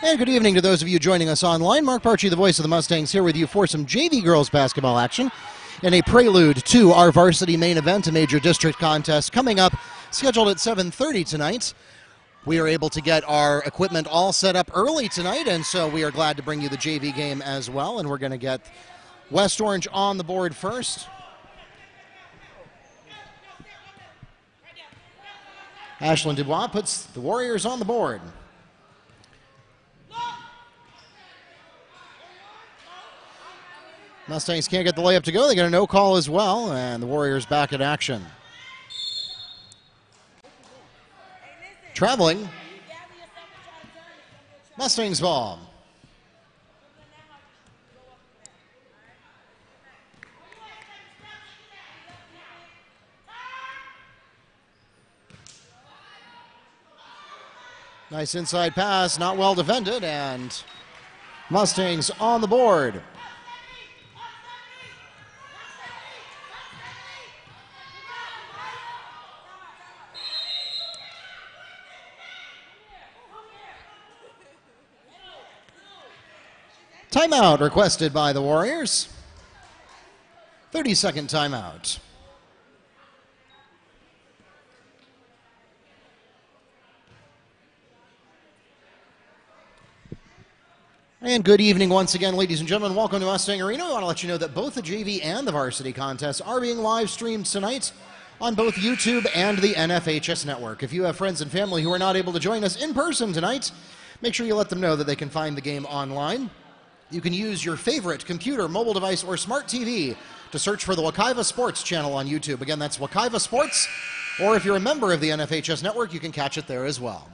And good evening to those of you joining us online. Mark Parchie, the voice of the Mustangs, here with you for some JV girls basketball action in a prelude to our varsity main event, a major district contest coming up, scheduled at 7:30 tonight. We are able to get our equipment all set up early tonight, and so we are glad to bring you the JV game as well. And we're going to get West Orange on the board first. Ashlyn Dubois puts the Warriors on the board. Mustangs can't get the layup to go. They get a no call as well, and the Warriors back in action. Traveling. Mustangs ball. Nice inside pass, not well defended, and Mustangs on the board. Timeout requested by the Warriors. 30-second timeout. And good evening once again, ladies and gentlemen. Welcome to Mustang Arena. We want to let you know that both the JV and the varsity contests are being live streamed tonight on both YouTube and the NFHS network. If you have friends and family who are not able to join us in person tonight, make sure you let them know that they can find the game online. You can use your favorite computer, mobile device, or smart TV to search for the Wekiva Sports channel on YouTube. Again, that's Wekiva Sports, or if you're a member of the NFHS network, you can catch it there as well.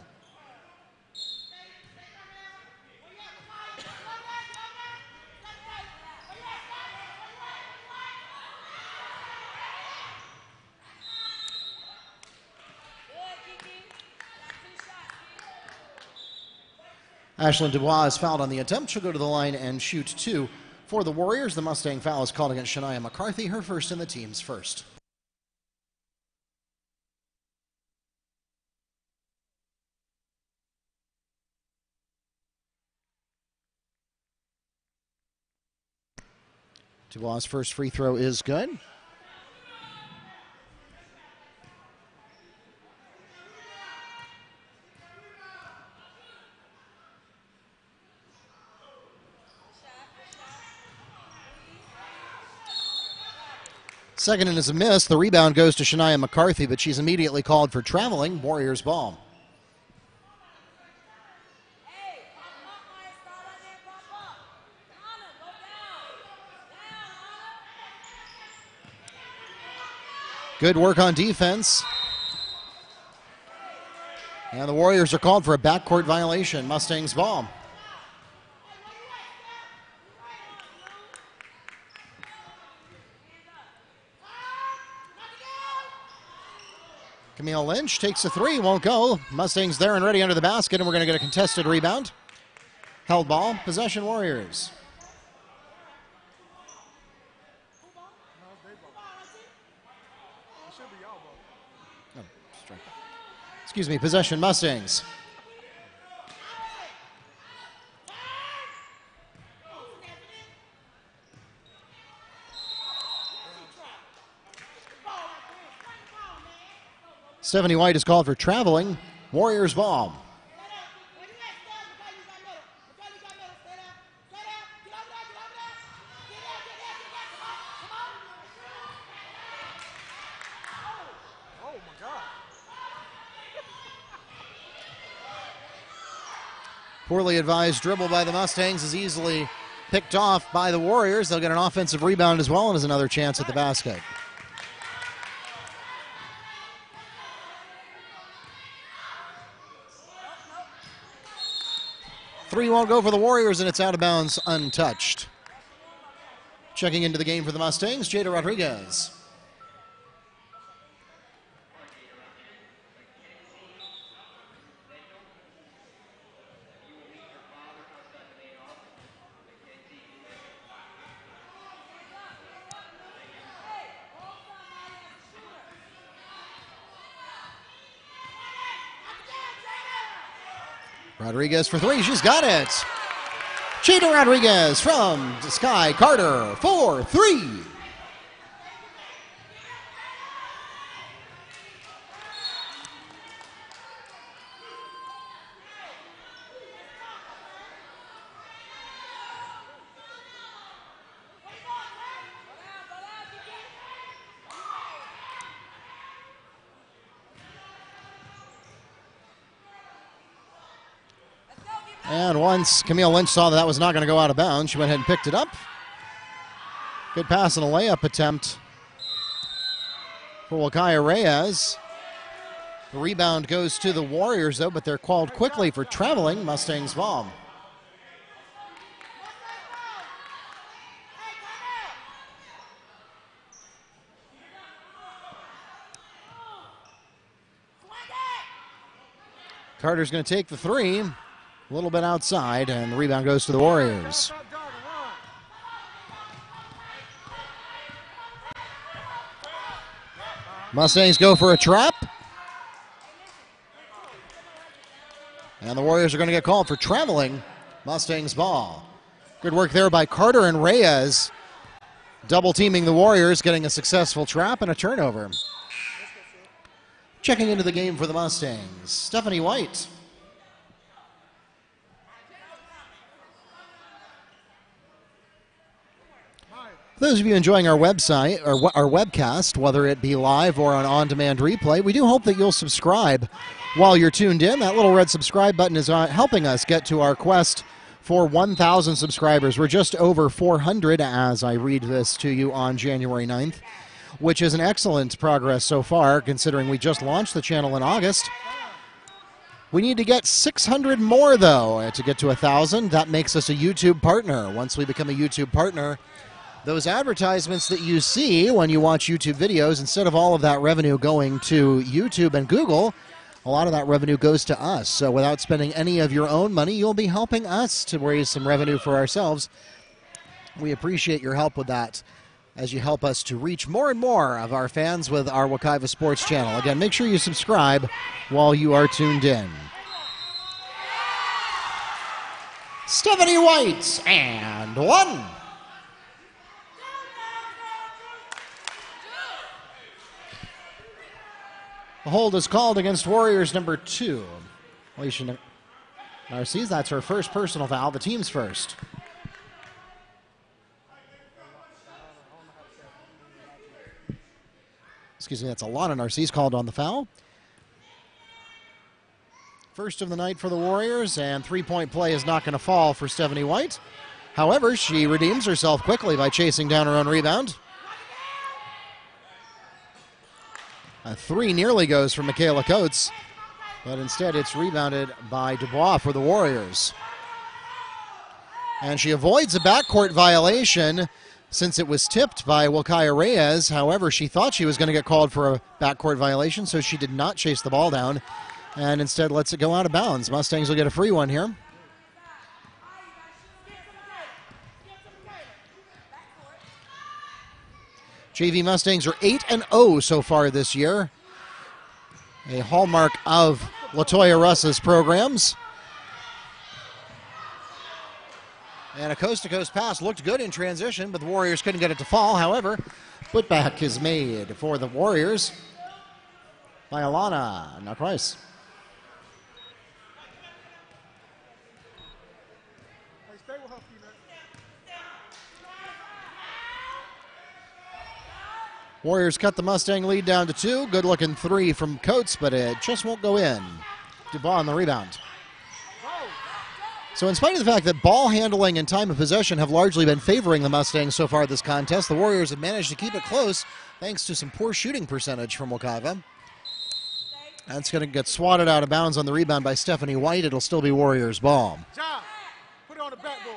Ashlyn Dubois is fouled on the attempt. She'll go to the line and shoot two for the Warriors. The Mustang foul is called against Shania McCarthy, her first and the team's first. Dubois' first free throw is good. Second and is a miss. The rebound goes to Shania McCarthy, but she's immediately called for traveling. Warriors ball. Good work on defense. And the Warriors are called for a backcourt violation. Mustangs ball. Camille Lynch takes a three, won't go. Mustangs there and ready under the basket, and we're going to get a contested rebound. Held ball, possession Warriors. Excuse me, possession Mustangs. Stephanie White is called for traveling. Warriors ball. Poorly advised dribble by the Mustangs is easily picked off by the Warriors. They'll get an offensive rebound as well, and is another chance at the basket. Three won't go for the Warriors, and it's out of bounds, untouched. Checking into the game for the Mustangs, Jada Rodriguez. Rodriguez for three. She's got it. Cheetah Rodriguez from Sky Carter for three. And once Camille Lynch saw that was not going to go out of bounds, she went ahead and picked it up. Good pass and a layup attempt for Wekiva Reyes. The rebound goes to the Warriors, though, but they're called quickly for traveling. Mustangs ball. Carter's going to take the three. A little bit outside, and the rebound goes to the Warriors. Mustangs go for a trap. And the Warriors are going to get called for traveling. Mustangs ball. Good work there by Carter and Reyes. Double teaming the Warriors, getting a successful trap and a turnover. Checking into the game for the Mustangs, Stephanie White. For those of you enjoying our website or our webcast, whether it be live or on-demand replay, we do hope that you'll subscribe while you're tuned in. That little red subscribe button is helping us get to our quest for 1,000 subscribers. We're just over 400 as I read this to you on January 9th, which is an excellent progress so far, considering we just launched the channel in August. We need to get 600 more, though, to get to 1,000. That makes us a YouTube partner. Once we become a YouTube partner, those advertisements that you see when you watch YouTube videos, instead of all of that revenue going to YouTube and Google, a lot of that revenue goes to us. So without spending any of your own money, you'll be helping us to raise some revenue for ourselves. We appreciate your help with that as you help us to reach more and more of our fans with our Wekiva Sports channel. Again, make sure you subscribe while you are tuned in. Stephanie White, and one. The hold is called against Warriors number 2. Alicia Narcisse, that's her first personal foul, the team's first. Excuse me, that's Alana Narcisse called on the foul. First of the night for the Warriors, and three-point play is not going to fall for Stephanie White. However, she redeems herself quickly by chasing down her own rebound. A three nearly goes for Michaela Coates, but instead it's rebounded by Dubois for the Warriors. And she avoids a backcourt violation since it was tipped by Wekiva Reyes. However, she thought she was going to get called for a backcourt violation, so she did not chase the ball down and instead lets it go out of bounds. Mustangs will get a free one here. JV Mustangs are 8-0 so far this year, a hallmark of LaToya Russ's programs. And a coast-to-coast pass looked good in transition, but the Warriors couldn't get it to fall. However, putback is made for the Warriors by Alana Narcisse. Warriors cut the Mustang lead down to 2. Good-looking three from Coates, but it just won't go in. Dubois on the rebound. So in spite of the fact that ball handling and time of possession have largely been favoring the Mustangs so far this contest, the Warriors have managed to keep it close thanks to some poor shooting percentage from Wekiva. That's going to get swatted out of bounds on the rebound by Stephanie White. It'll still be Warriors ball. John, put it on the backboard.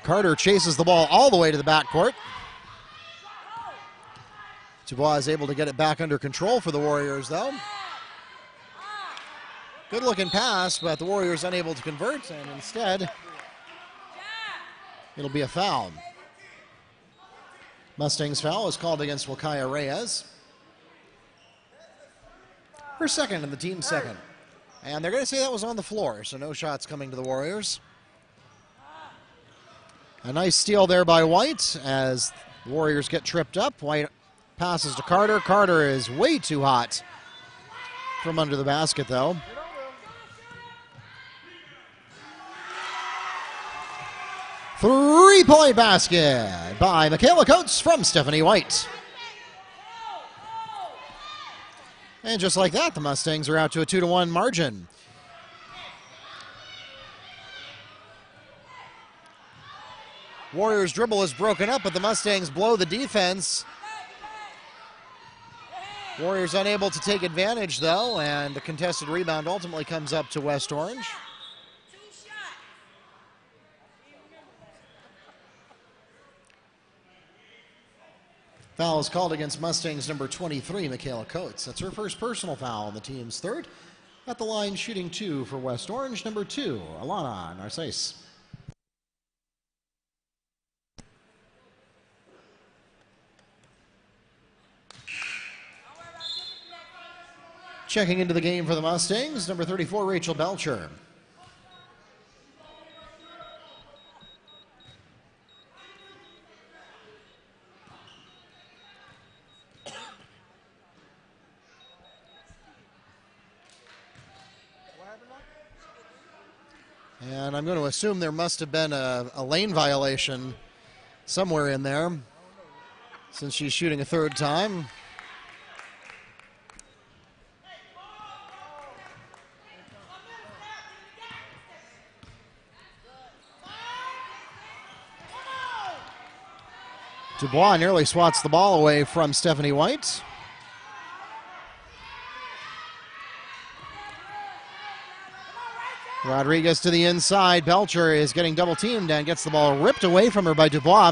Carter chases the ball all the way to the backcourt. Dubois is able to get it back under control for the Warriors, though. Good looking pass, but the Warriors unable to convert, and instead, it'll be a foul. Mustangs foul is called against Wekiva Reyes. Her second and the team's second. And they're going to say that was on the floor, so no shots coming to the Warriors. A nice steal there by White as the Warriors get tripped up. White passes to Carter. Carter is way too hot from under the basket, though. Three-point basket by Michaela Coates from Stephanie White. And just like that, the Mustangs are out to a 2-1 margin. Warriors dribble is broken up, but the Mustangs blow the defense. Warriors unable to take advantage, though, and the contested rebound ultimately comes up to West Orange. Foul is called against Mustangs number 23, Michaela Coates. That's her first personal foul on the team's third. At the line, shooting 2 for West Orange, number 2, Alana Narcisse. Checking into the game for the Mustangs, number 34, Rachel Belcher. And I'm going to assume there must have been a lane violation somewhere in there since she's shooting a third time. Dubois nearly swats the ball away from Stephanie White. Rodriguez to the inside. Belcher is getting double teamed and gets the ball ripped away from her by Dubois.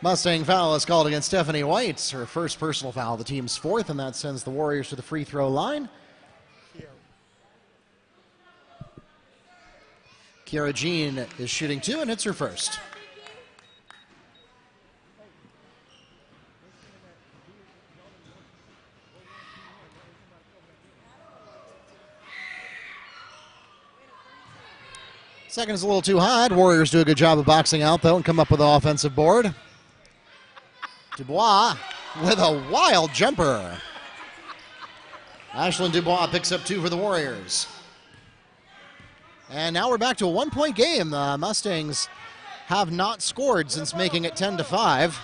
Mustang foul is called against Stephanie White. Her first personal foul, the team's fourth, and that sends the Warriors to the free throw line. Kiara Jean is shooting 2 and hits her first. Second is a little too hot. Warriors do a good job of boxing out, though, and come up with an offensive board. Dubois with a wild jumper. Ashlyn Dubois picks up 2 for the Warriors. And now we're back to a 1-point game. The Mustangs have not scored since making it 10-5.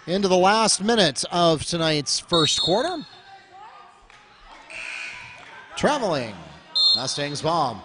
Into the last minute of tonight's first quarter. Traveling. Mustangs bomb.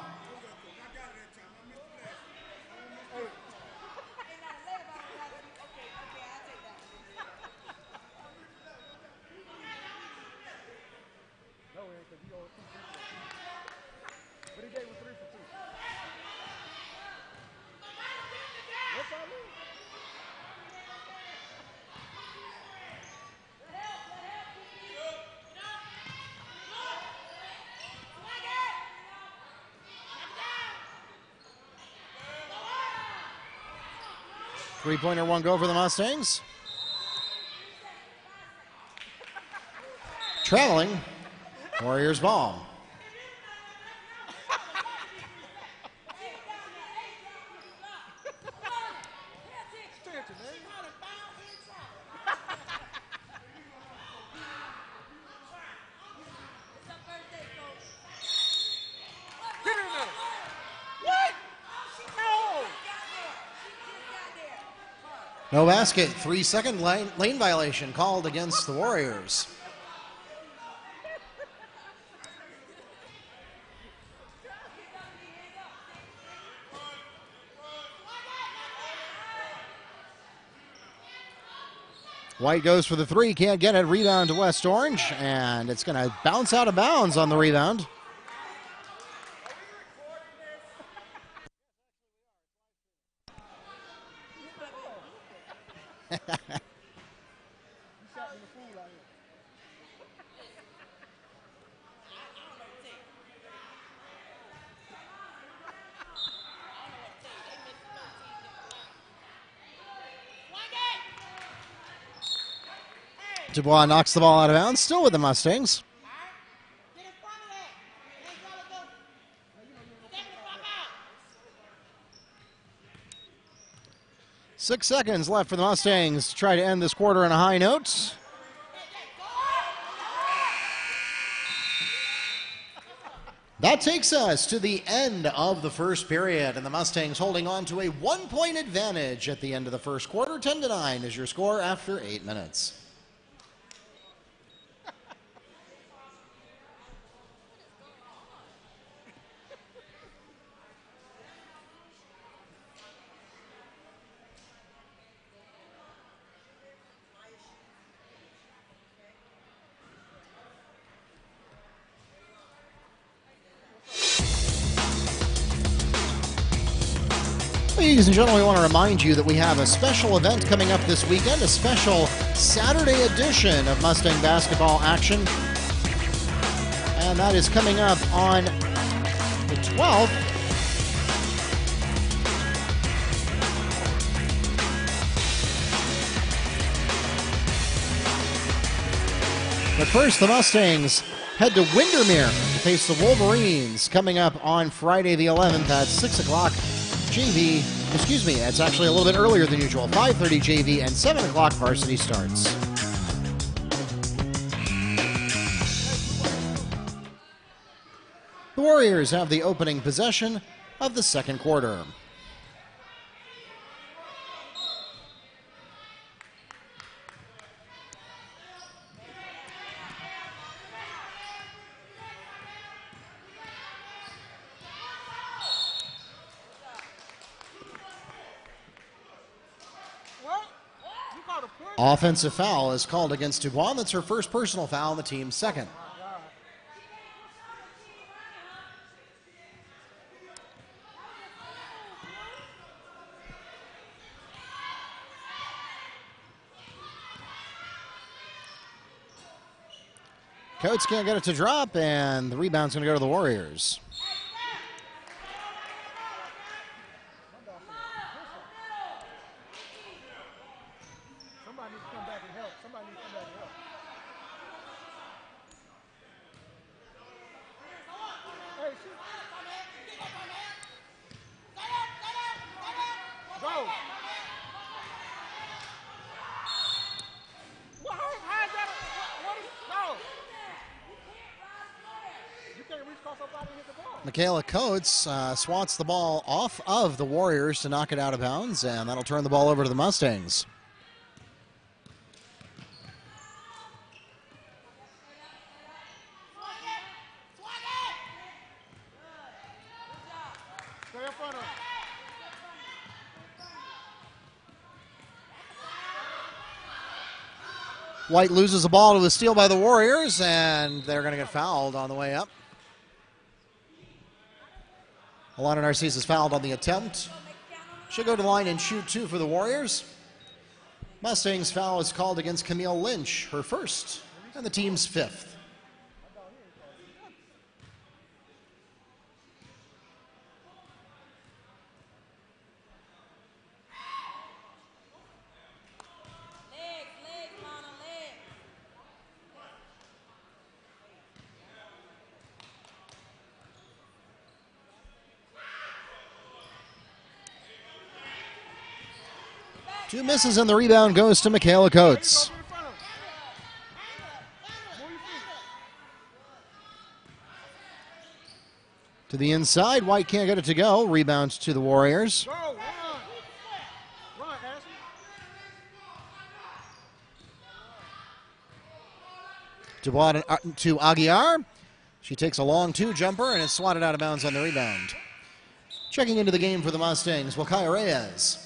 Three-pointer won't go for the Mustangs. Traveling. Warriors ball. No basket. 3-second lane violation called against the Warriors. White goes for the three, can't get it. Rebound to West Orange, and it's going to bounce out of bounds on the rebound. Dubois knocks the ball out of bounds, still with the Mustangs. Six seconds left for the Mustangs to try to end this quarter on a high note. That takes us to the end of the first period, and the Mustangs holding on to a 1-point advantage at the end of the first quarter. 10-9 is your score after 8 minutes. Ladies and gentlemen, we want to remind you that we have a special event coming up this weekend, a special Saturday edition of Mustang basketball action. And that is coming up on the 12th. But first, the Mustangs head to Windermere to face the Wolverines coming up on Friday the 11th at 6 o'clock. JV, excuse me, it's actually a little bit earlier than usual. 5:30 JV and 7 o'clock varsity starts. The Warriors have the opening possession of the second quarter. Offensive foul is called against Dubois. That's her first personal foul on the team's second. Coates can't get it to drop, and the rebound's going to go to the Warriors. Michaela Coates swats the ball off of the Warriors to knock it out of bounds, and that'll turn the ball over to the Mustangs. White loses the ball to a steal by the Warriors, and they're going to get fouled on the way up. Alana Narcisse is fouled on the attempt. She'll go to the line and shoot two for the Warriors. Mustangs foul is called against Camille Lynch, her first, and the team's fifth. Two misses, and the rebound goes to Michaela Coates. To the inside, White can't get it to go. Rebound to the Warriors. Dubois to Aguiar. She takes a long two-jumper and is swatted out of bounds on the rebound. Checking into the game for the Mustangs, Wekiva Reyes.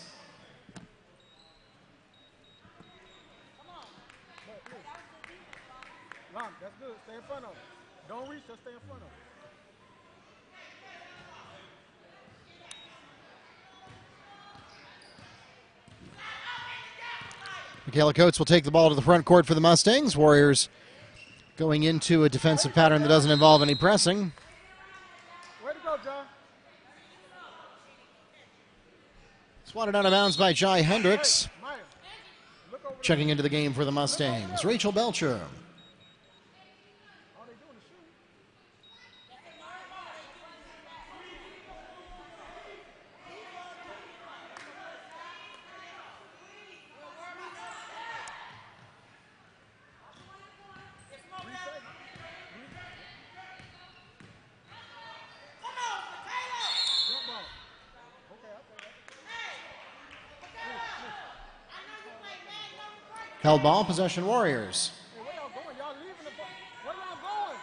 That's good. Stay in front of him. Don't reach, just stay in front of him. Michaela Coates will take the ball to the front court for the Mustangs. Warriors going into a defensive pattern that doesn't involve any pressing. Way to go, John. Swatted out of bounds by Jai Hendricks. Hey, Maya, look over there. Checking into the game for the Mustangs, Rachel Belcher. All they doing is shooting. Jump ball. Okay, I'll take that. Held ball, possession Warriors. Hey, where y'all going? Y'all leaving the ball. Where y'all going?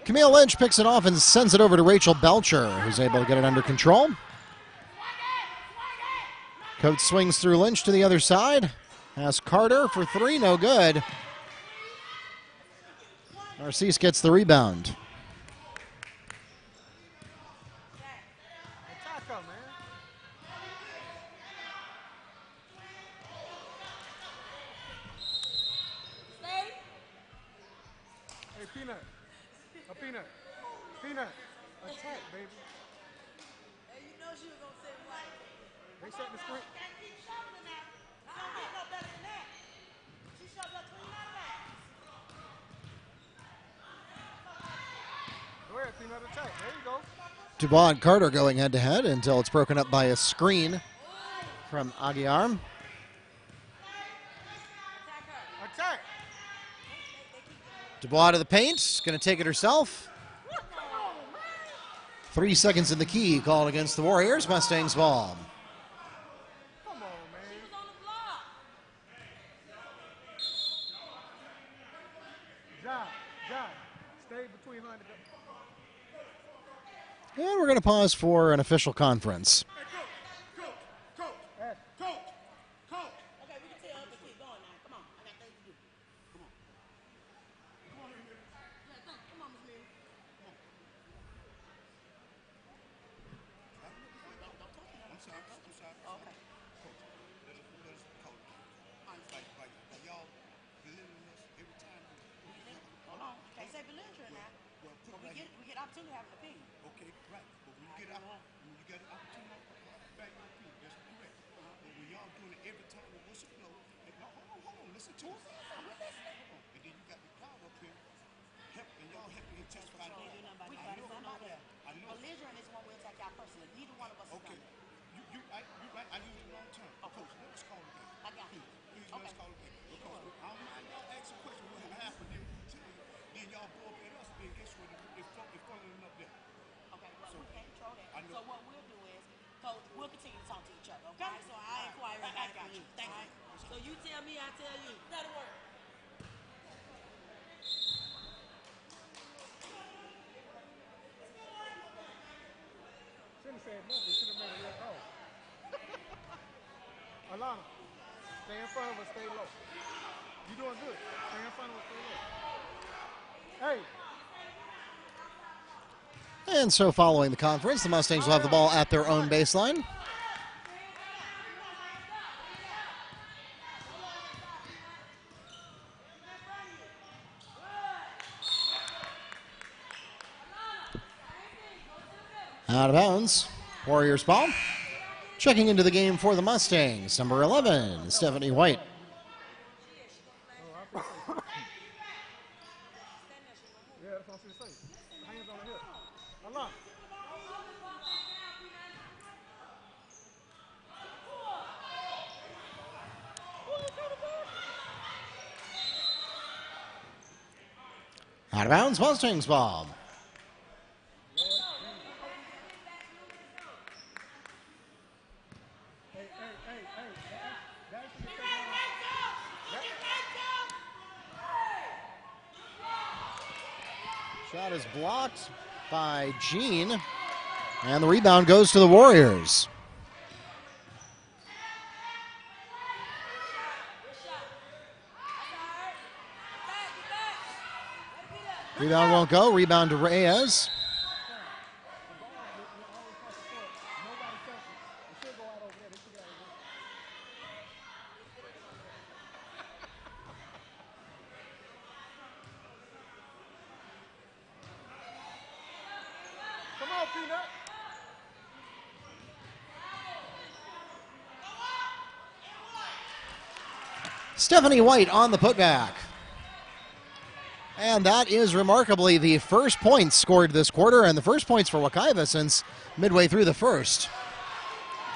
Camille Lynch picks it off and sends it over to Rachel Belcher, who's able to get it under control. Coates swings through Lynch to the other side. Has Carter for three, no good. Narcisse gets the rebound. Attack her, man. Hey, Peanut. A Peanut. Peanut. Attack, baby. Hey, you know she was gonna say what? They set the screen. Gotta keep shoveling now. I don't get no better than that. She shoved her clean out of that. Go ahead, Peanut. Attack. There you go. Dubois and Carter going head to head until it's broken up by a screen from Aguiar. Attack. Dubois to the paint, going to take it herself. 3 seconds in the key called against the Warriors. Mustangs ball. Come on, man. She was on the block. John. Stay between her and the. And we're going to pause for an official conference. Hey, coach. Okay, we can tell her to keep going now. Come on, I got things to do. Come on, Miss Mary. Come on, Miss Mary. Come on. Don't touch me. I'm sorry. Okay. Like y'all belittling us every time. Hold on. Can't say belligerent now. Well, put But it we get opportunity to have an opinion. okay, right. But when you get an opportunity, back your feet. That's correct. But when y'all doing it every time the whistle blow, and no, hold on, listen to us. Hold on. And then you got the crowd up here, and y'all helping intensify. We can't do nothing about that. I know that. I know. Belligerent is when we attack y'all personally. Neither one of us is Okay. done that. You right. I use the wrong term. Coach, let us call it back. I got you. Please let us Okay. call it back. Because I don't mind y'all asking questions what happened then. Then y'all go up at us, then guess what? It's funneling up there. Okay, well, we can't control that. I know. So what we'll do is, Coach, we'll continue to talk to each other, okay? So I inquire I back got from you. you. Thank you. So you tell me, I tell you. That'll work. Shouldn't have said nothing. Should have made a real call. Alana, stay in front of her, stay low. You doing good. Stay in front of her, stay low. Hey, And so following the conference, the Mustangs will have the ball at their own baseline. Out of bounds. Warriors ball. Checking into the game for the Mustangs, number 11, Stephanie White. yeah, that's what I'm going to say. Hands on the hip. Alana. Out of bounds, Mustangs ball. Shot is blocked by Jean, and the rebound goes to the Warriors. Rebound won't go. Rebound to Reyes. Come on, Peanut. Stephanie White on the putback. And that is remarkably the first points scored this quarter, and the first points for Wekiva since midway through the first.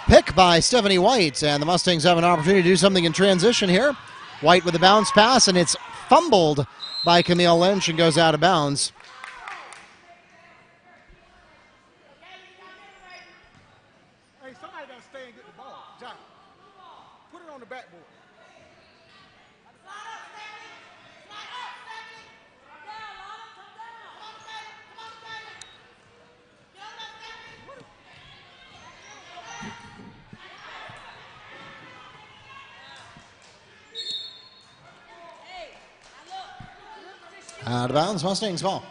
Pick by Stephanie White, and the Mustangs have an opportunity to do something in transition here. White with a bounce pass, and it's fumbled by Camille Lynch and goes out of bounds. Hey, somebody got to stay and get the ball. Johnny, put it on the backboard. Out of bounds, Mustangs ball.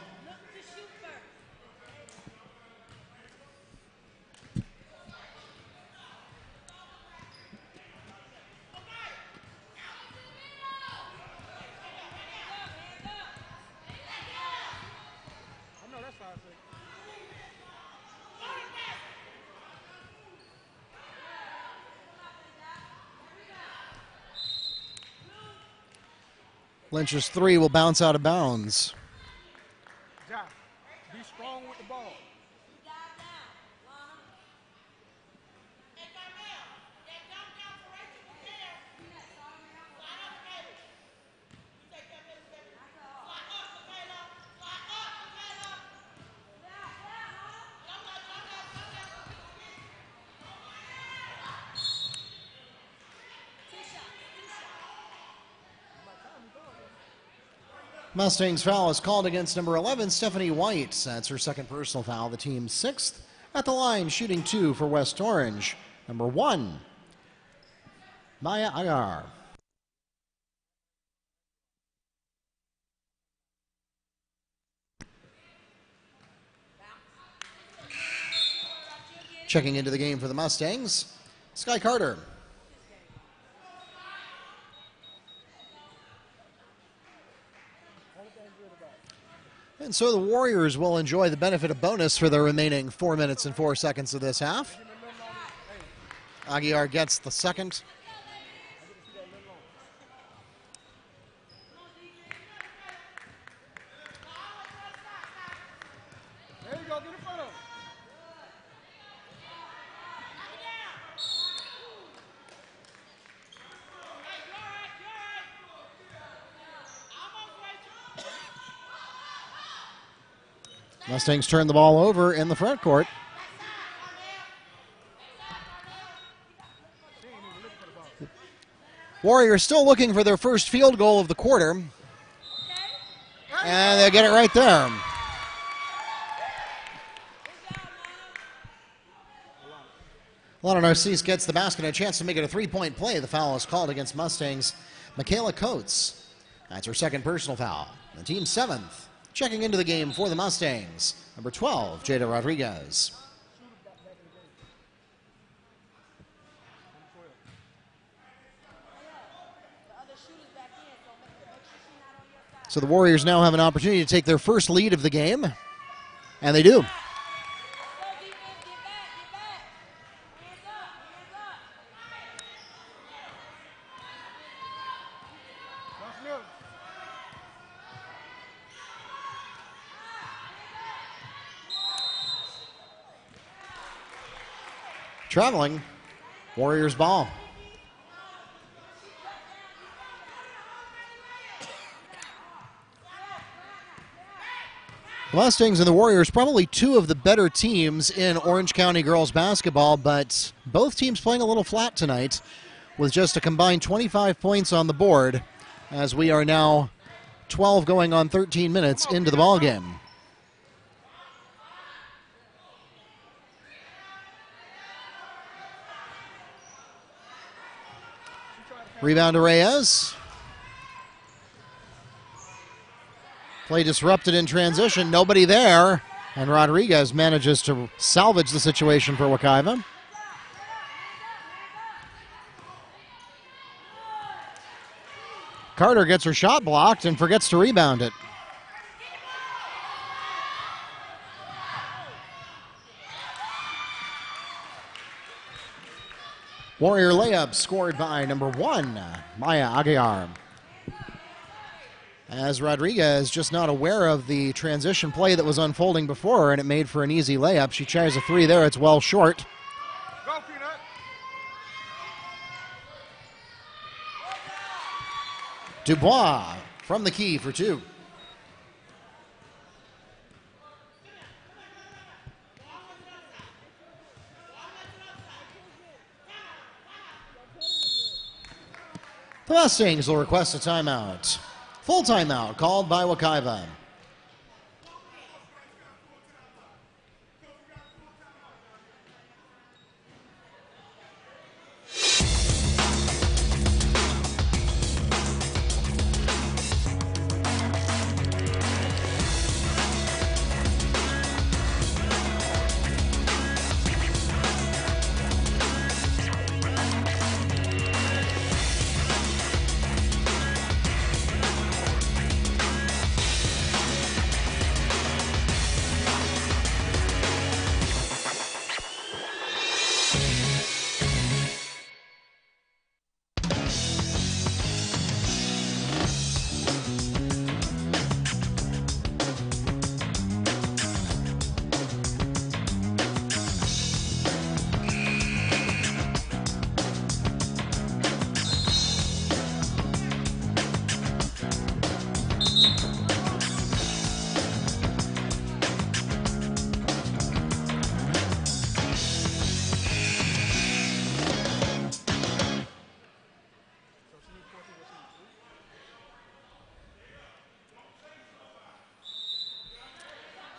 I know that's how I say. Lynch's three will bounce out of bounds. Johnny, be strong with the ball. Mustangs foul is called against number 11, Stephanie White. That's her second personal foul, the team's sixth. At the line, shooting two for West Orange. Number 1, Maya Agar. Checking into the game for the Mustangs, Sky Carter. And so the Warriors will enjoy the benefit of bonus for the remaining 4 minutes and 4 seconds of this half. Aguiar gets the second. There you go, get in front of him. Mustangs turn the ball over in the front court. Warriors still looking for their first field goal of the quarter. And they get it right there. Lana Narcisse gets the basket and a chance to make it a three-point play. The foul is called against Mustangs. Michaela Coates. That's her second personal foul. The team's seventh. Checking into the game for the Mustangs, number 12, Jada Rodriguez. So the Warriors now have an opportunity to take their first lead of the game, and they do. Traveling, Warriors ball. The Mustangs and the Warriors, probably two of the better teams in Orange County girls basketball, but both teams playing a little flat tonight with just a combined 25 points on the board as we are now 12 going on 13 minutes into the ball game. Rebound to Reyes. Play disrupted in transition. Nobody there. And Rodriguez manages to salvage the situation for Wekiva. Carter gets her shot blocked and forgets to rebound it. Warrior layup scored by number 1, Maya Aguiar. As Rodriguez just not aware of the transition play that was unfolding before her, and it made for an easy layup. She tries a 3 there. It's well short. Go, Peanut. Dubois from the key for 2. The Mustangs will request a timeout. Full timeout called by Wekiva.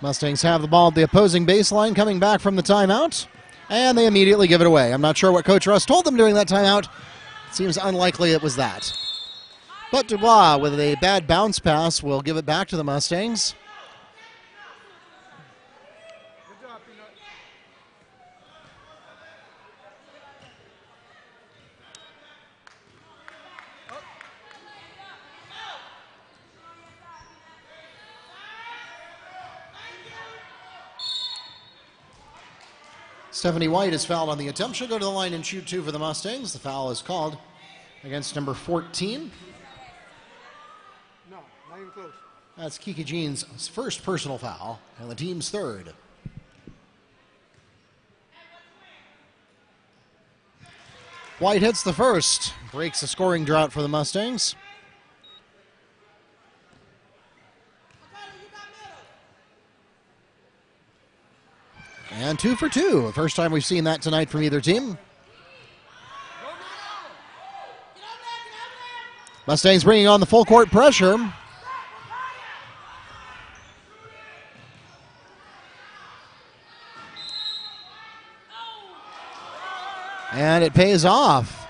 Mustangs have the ball at the opposing baseline coming back from the timeout, and they immediately give it away. I'm not sure what Coach Russ told them during that timeout. It seems unlikely it was that. But Dubois, with a bad bounce pass, will give it back to the Mustangs. Good job, Peanut. Stephanie White is fouled on the attempt. She'll go to the line and shoot 2 for the Mustangs. The foul is called against number 14. No, not even close. That's Kiki Jean's first personal foul, and the team's third. White hits the first, breaks the scoring drought for the Mustangs. And 2 for 2. The first time we've seen that tonight from either team. Mustangs bringing on the full court pressure. And it pays off.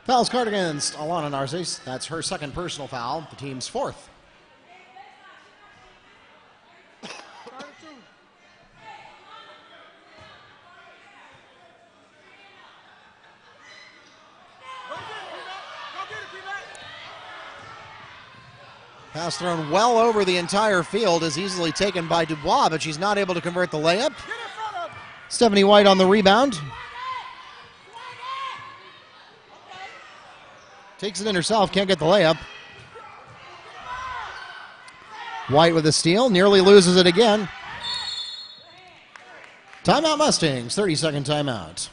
Fouls card against Alana Narcis. That's her second personal foul, the team's fourth. Pass thrown well over the entire field is easily taken by Dubois, but she's not able to convert the layup. Stephanie White on the rebound. Takes it in herself, can't get the layup. White with a steal, nearly loses it again. Timeout Mustangs, 30-second timeout.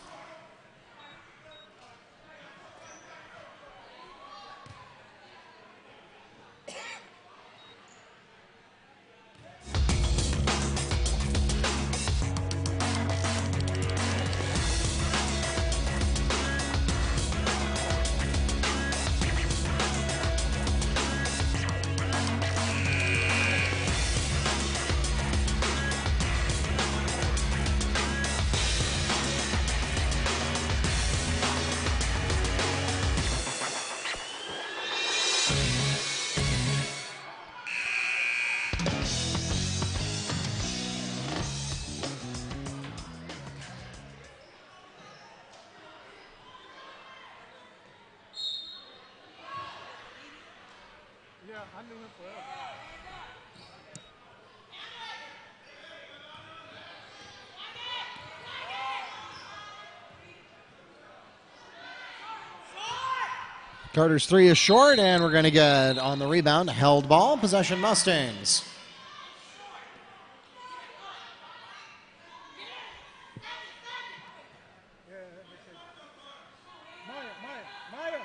Yeah, I knew him forever. Carter's three is short, and we're going to get on the rebound. Held ball, possession Mustangs. Maya.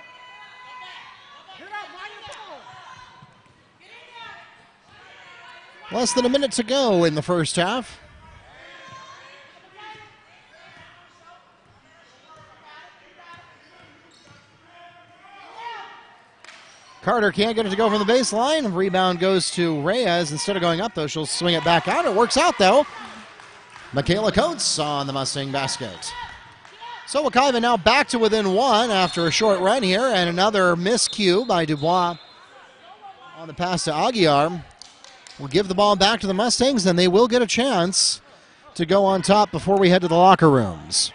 Get out, Maya, come on. Less than a minute to go in the first half. Carter can't get it to go from the baseline. Rebound goes to Reyes. Instead of going up, though, she'll swing it back out. It works out, though. Michaela Coates on the Mustang basket. So Wekiva now back to within one after a short run here, and another miscue by Dubois on the pass to Aguiar. We'll give the ball back to the Mustangs, and they will get a chance to go on top before we head to the locker rooms.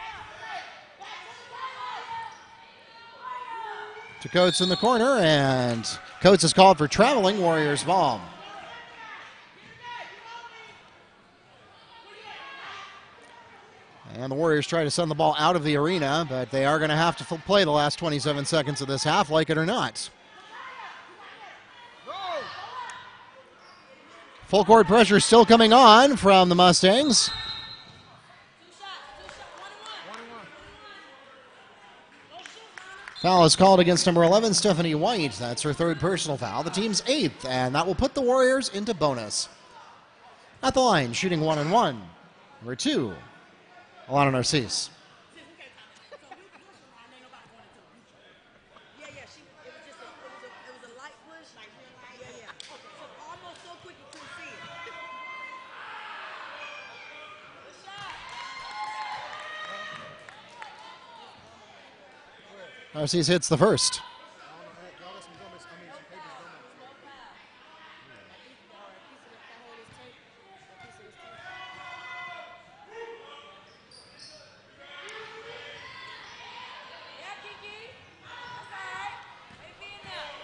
To Coates in the corner, and Coates is called for traveling. Warriors ball. And the Warriors try to send the ball out of the arena, but they are going to have to play the last 27 seconds of this half, like it or not. Full court pressure still coming on from the Mustangs. Foul is called against number 11, Stephanie White. That's her third personal foul, the team's eighth, and that will put the Warriors into bonus. At the line, shooting 1-1. Number 2, Alana Narcisse. It was a light push. Yeah. Okay, so almost so quick you couldn't see it. Narcisse hits the first.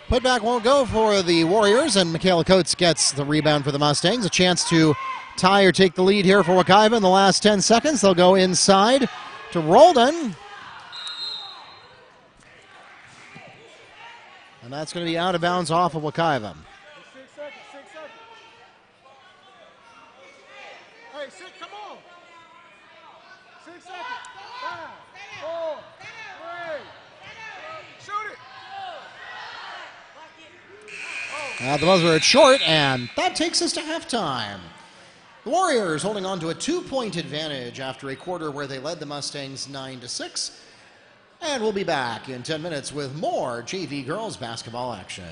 Putback won't go for the Warriors, and Michaela Coates gets the rebound for the Mustangs. A chance to tie or take the lead here for Wekiva in the last 10 seconds. They'll go inside to Roldan. And that's going to be out of bounds off of Wekiva. 6 seconds. Hey, come on. 6 seconds. 5, 4, 3. Shoot it. At the buzzer, it's short, and that takes us to halftime. The Warriors holding on to a 2-point advantage after a quarter where they led the Mustangs 9-6. And we'll be back in 10 minutes with more JV girls basketball action.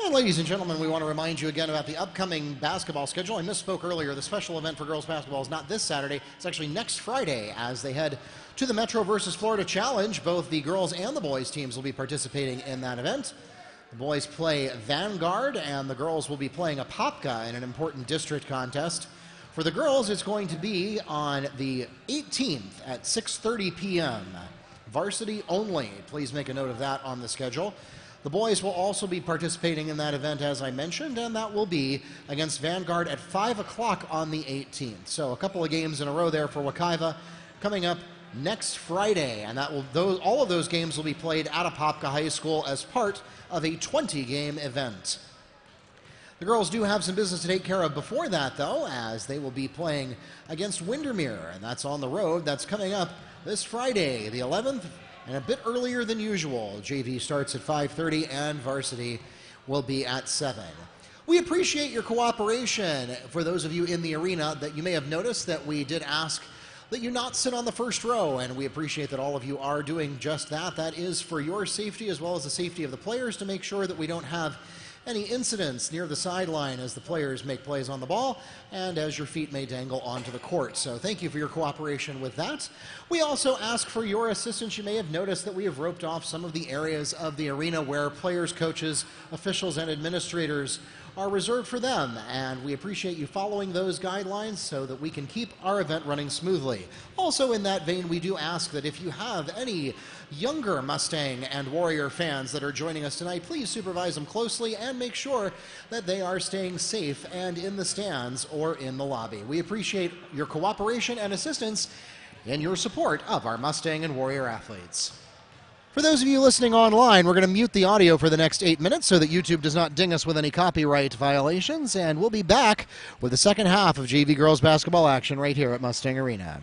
And ladies and gentlemen, we want to remind you again about the upcoming basketball schedule. I misspoke earlier. The special event for girls basketball is not this Saturday. It's actually next Friday as they head to the Metro versus Florida Challenge. Both the girls and the boys teams will be participating in that event. The boys play Vanguard, and the girls will be playing Apopka in an important district contest. For the girls, it's going to be on the 18th at 6:30 p.m. Varsity only. Please make a note of that on the schedule. The boys will also be participating in that event, as I mentioned, and that will be against Vanguard at 5 o'clock on the 18th. So a couple of games in a row there for Wekiva coming up next Friday, and that will all of those games will be played at Apopka High School as part of a 20-game event. The girls do have some business to take care of before that, though, as they will be playing against Windermere, and that's on the road. That's coming up this Friday, the 11th, and a bit earlier than usual. JV starts at 5:30, and varsity will be at 7. We appreciate your cooperation. For those of you in the arena, that you may have noticed that we did ask that you not sit on the first row, and we appreciate that all of you are doing just that. That is for your safety as well as the safety of the players, to make sure that we don't have any incidents near the sideline as the players make plays on the ball and as your feet may dangle onto the court. So thank you for your cooperation with that. We also ask for your assistance. You may have noticed that we have roped off some of the areas of the arena where players, coaches, officials, and administrators are reserved for them, and we appreciate you following those guidelines so that we can keep our event running smoothly. Also in that vein, we do ask that if you have any younger Mustang and Warrior fans that are joining us tonight, please supervise them closely and make sure that they are staying safe and in the stands or in the lobby. We appreciate your cooperation and assistance in your support of our Mustang and Warrior athletes. For those of you listening online, we're going to mute the audio for the next 8 minutes so that YouTube does not ding us with any copyright violations, and we'll be back with the second half of JV girls basketball action right here at Mustang Arena.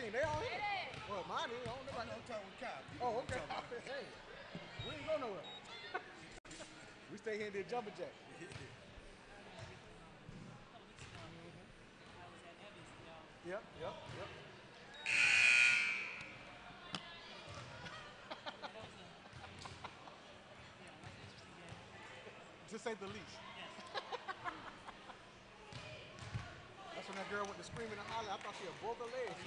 ain't. They all here. Well, mine ain't. I don't know about I'm talking with Kyle. Oh, okay. Hey, we ain't going nowhere. We stay here and did jumping jack. Yep. To say the least. That's when that girl went to screaming and hollering. I thought she had broke her legs.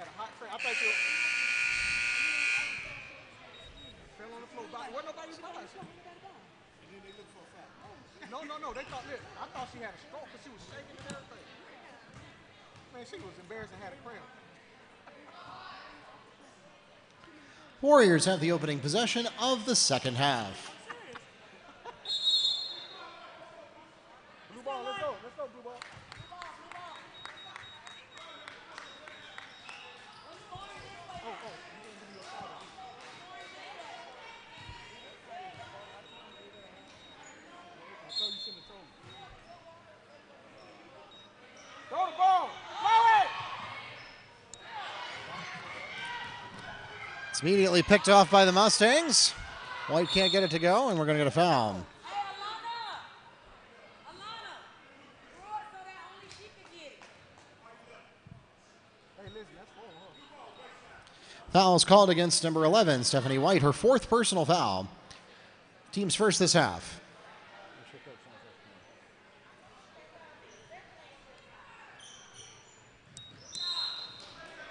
Had a hot cramp. I thought she fell on the floor. Wasn't nobody by her. And then they look for a foul. No. They thought this. I thought she had a stroke because she was shaking and everything. Man, she was embarrassed and had a cramp. Warriors have the opening possession of the second half. Blue ball, let's go. Let's go, blue ball. I told you shouldn't have told me. Throw the ball. Throw it. It's immediately picked off by the Mustangs. White can't get it to go, and we're going to get a foul. Hey, Alana, throw it so that only she can get it. Hey, listen, that's foul, huh? Foul is called against number 11, Stephanie White, her fourth personal foul. Team's first this half.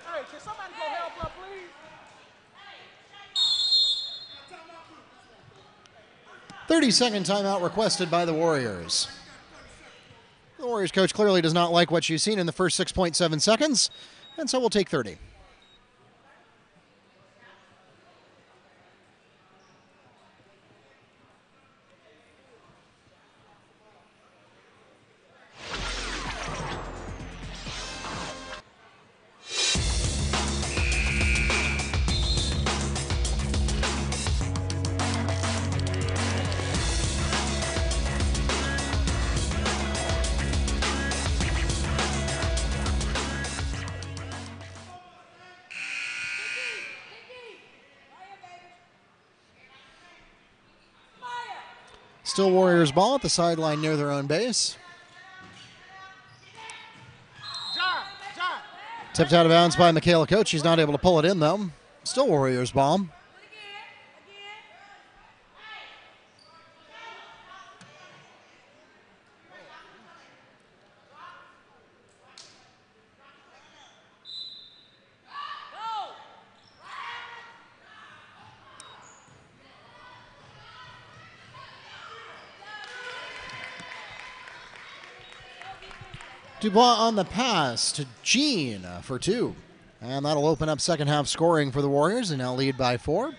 Hey, can somebody go help her, please? 30-second timeout requested by the Warriors. The Warriors coach clearly does not like what she's seen in the first 6.7 seconds, and so we'll take 30. Still Warriors ball at the sideline near their own base. John. Tipped out of bounds by Michaela Coates. She's not able to pull it in, though. Still Warriors ball. Dubois on the pass to Jean for 2. And that'll open up second half scoring for the Warriors, and now lead by 4.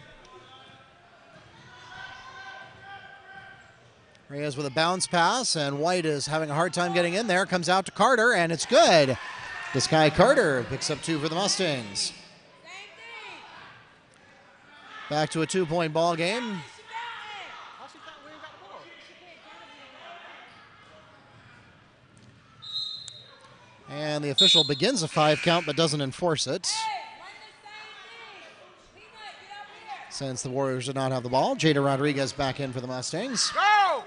Reyes with a bounce pass, and White is having a hard time getting in there. Comes out to Carter, and it's good. This guy Carter picks up 2 for the Mustangs. Back to a 2-point ball game. And the official begins a 5 count but doesn't enforce it. Since the Warriors did not have the ball, Jada Rodriguez back in for the Mustangs. Go!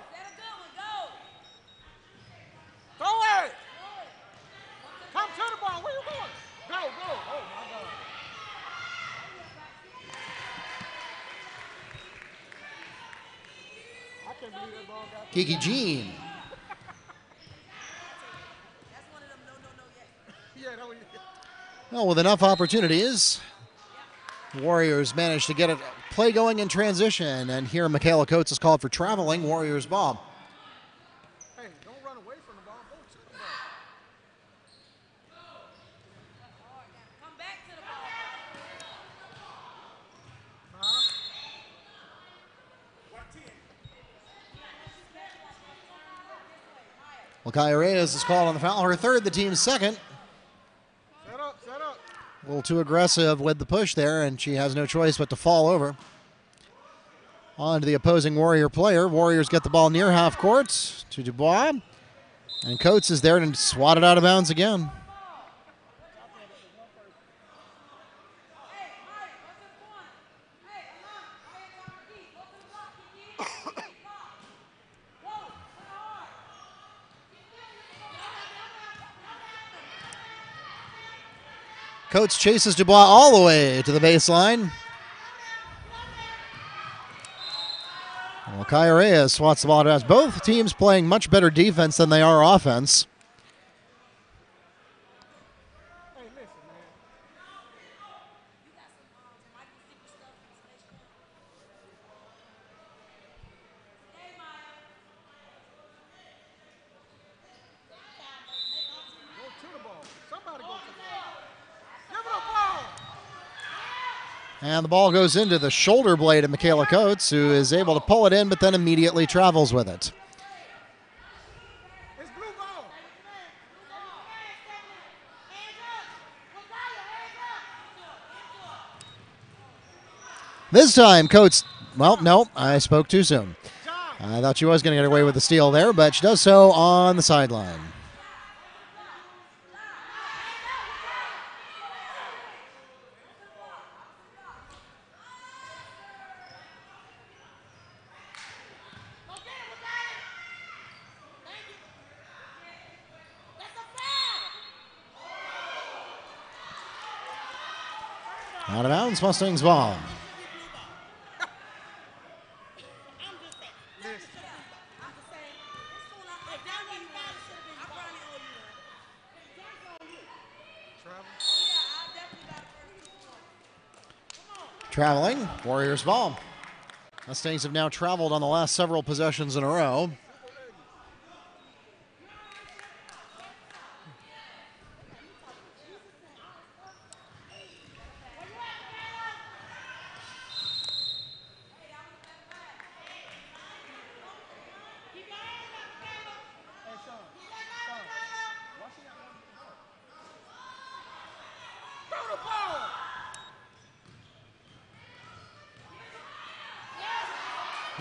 Throw it! Come to the ball. Where you going? Go. Oh, my God. I can't believe that ball got Kiki Jean. Yeah, that was... Well, with enough opportunities, Warriors managed to get a play going in transition. And here Michaela Coates is called for traveling. Warriors ball. Hey, don't run away from the ball. Go to the ball. Come back to the ball. Huh? Well, Kaya Reyes is called on the foul. Her third, the team's second. Set up. A little too aggressive with the push there, and she has no choice but to fall over. On to the opposing Warrior player. Warriors get the ball near half court to Dubois. And Coates is there and swatted out of bounds again. Coates chases Dubois all the way to the baseline. Well, Kai Reyes swats the ball to us. Both teams playing much better defense than they are offense. Hey, listen, man. Go to the ball. Somebody go to the ball. Give it a ball. And the ball goes into the shoulder blade of Michaela Coates, who is able to pull it in, but then immediately travels with it. It's blue ball. This time, Coates, well, no, I spoke too soon. John. I thought she was going to get away with the steal there, but she does so on the sideline. Out of bounds, Mustangs ball. Traveling, Warriors ball. Mustangs have now traveled on the last several possessions in a row.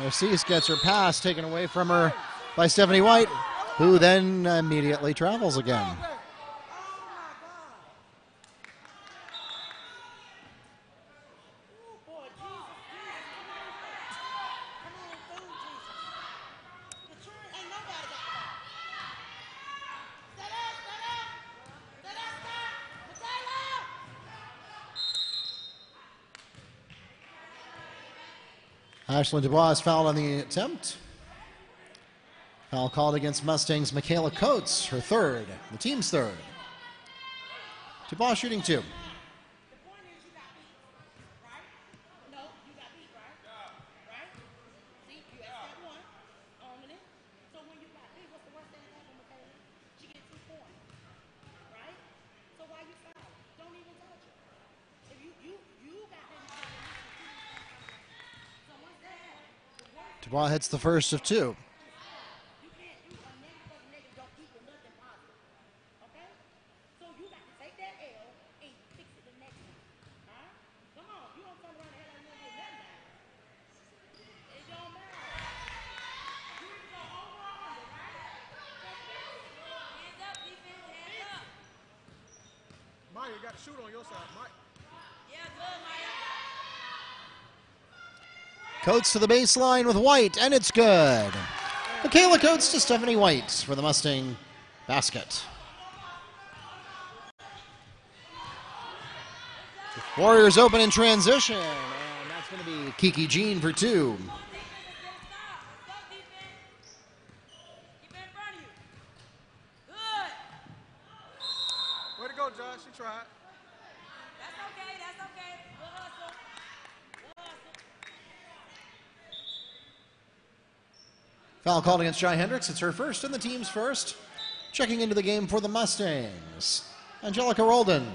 Cease gets her pass taken away from her by Stephanie White, who then immediately travels again. Ashlyn Dubois is fouled on the attempt. Foul called against Mustangs' Michaela Coates, her third, the team's third. Dubois shooting two. Dubois hits the first of two. Maya, you got to shoot on your side, Mike. Coates to the baseline with White, and it's good. Michaela Coates to Stephanie White for the Mustang basket. Warriors open in transition, and that's going to be Kiki Jean for two. Way to go, Josh. She tried. Foul called against Jai Hendricks. It's her first and the team's first. Checking into the game for the Mustangs, Angelica Roldan.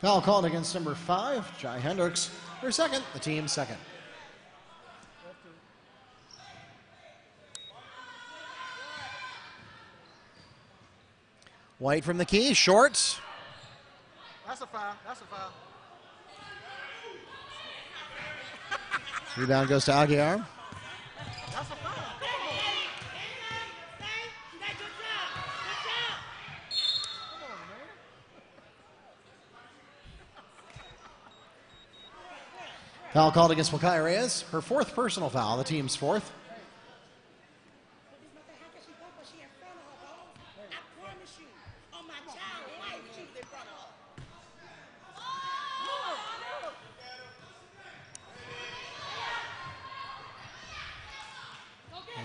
Foul called against number 5, Jai Hendricks. Her second, the team's second. White from the key, short. That's a foul. That's a foul. Rebound goes to Aguiar. That's a foul. Foul called against Wakai Reyes. Her fourth personal foul, the team's fourth. How can she bump her? She in front of her, bro. I promise you, on my child life, she was in front of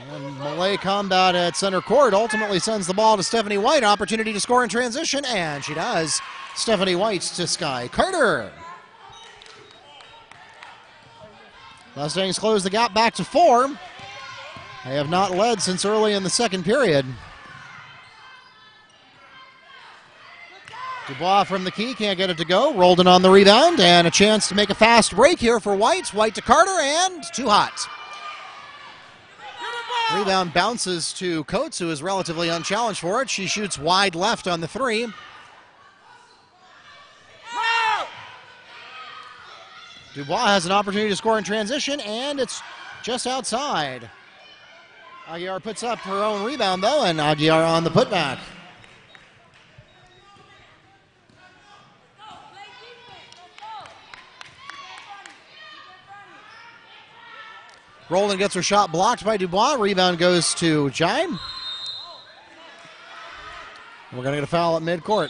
her. And melee combat at center court ultimately sends the ball to Stephanie White. Opportunity to score in transition, and she does. Stephanie White to Sky Carter. Mustangs close the gap back to 4. They have not led since early in the second period. Dubois from the key, can't get it to go. Roldan on the rebound, and a chance to make a fast break here for White. White to Carter, and too hot. Rebound bounces to Coates, who is relatively unchallenged for it. She shoots wide left on the 3. Dubois has an opportunity to score in transition, and it's just outside. Aguiar puts up her own rebound, though, and Aguiar on the putback. Roldan gets her shot blocked by Dubois. Rebound goes to Jaime. We're going to get a foul at midcourt.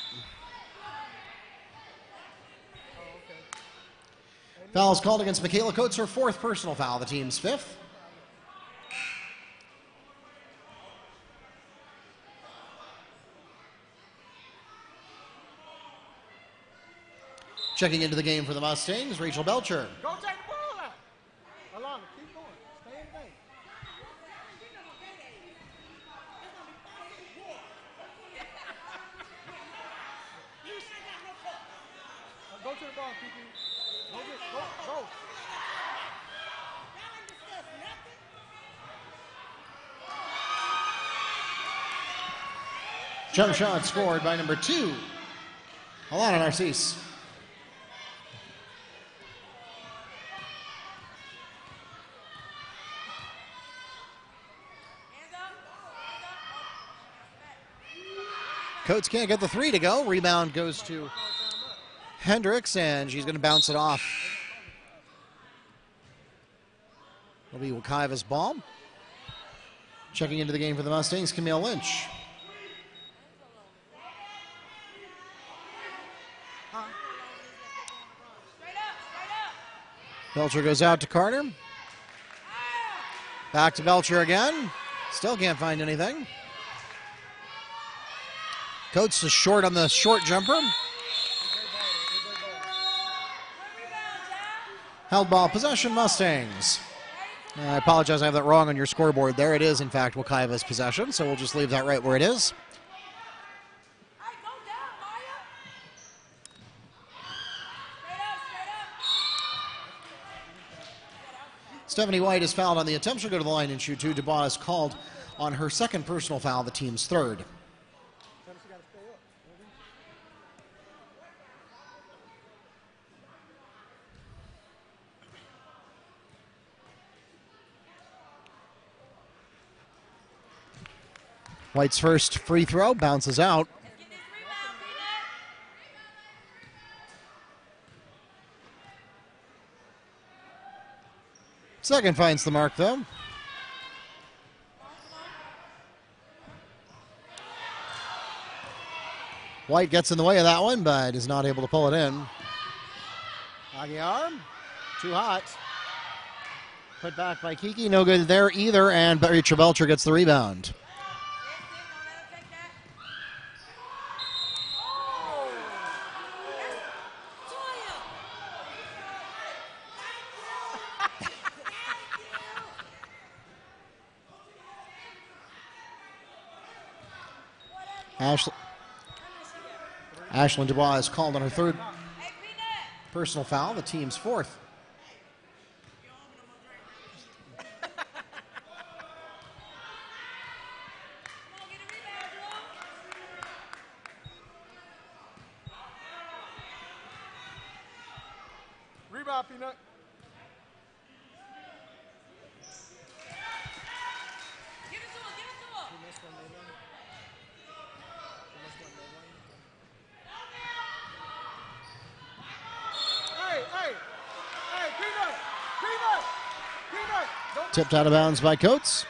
Foul is called against Michaela Coates, her fourth personal foul, the team's fifth. Checking into the game for the Mustangs, Rachel Belcher. Go take the ball out. Alana, keep going. Stay in the game. Go to the ball, Kiki. Go. Jump shot scored by number 2, Alana Narcisse. Coates can't get the 3 to go. Rebound goes to Hendricks, and she's going to bounce it off. It'll be Wekiva's ball. Checking into the game for the Mustangs, Camille Lynch. Belcher goes out to Carter. Back to Belcher again. Still can't find anything. Coates is short on the short jumper. Held ball possession, Mustangs. I apologize, I have that wrong on your scoreboard there. It is, in fact, Wekiva's possession, so we'll just leave that right where it is. Stephanie White is fouled on the attempt. She'll go to the line and shoot 2. Dubois is called on her second personal foul, the team's third. White's first free throw bounces out. Second finds the mark, though. White gets in the way of that one, but is not able to pull it in. Aguiar, too hot. Put back by Kiki, no good there either, and Rachel Belcher gets the rebound. Ashlyn Dubois is called on her third personal foul, the team's fourth. Rebound, Peanut. Hey, Peanut! Tipped out of bounds by Coates.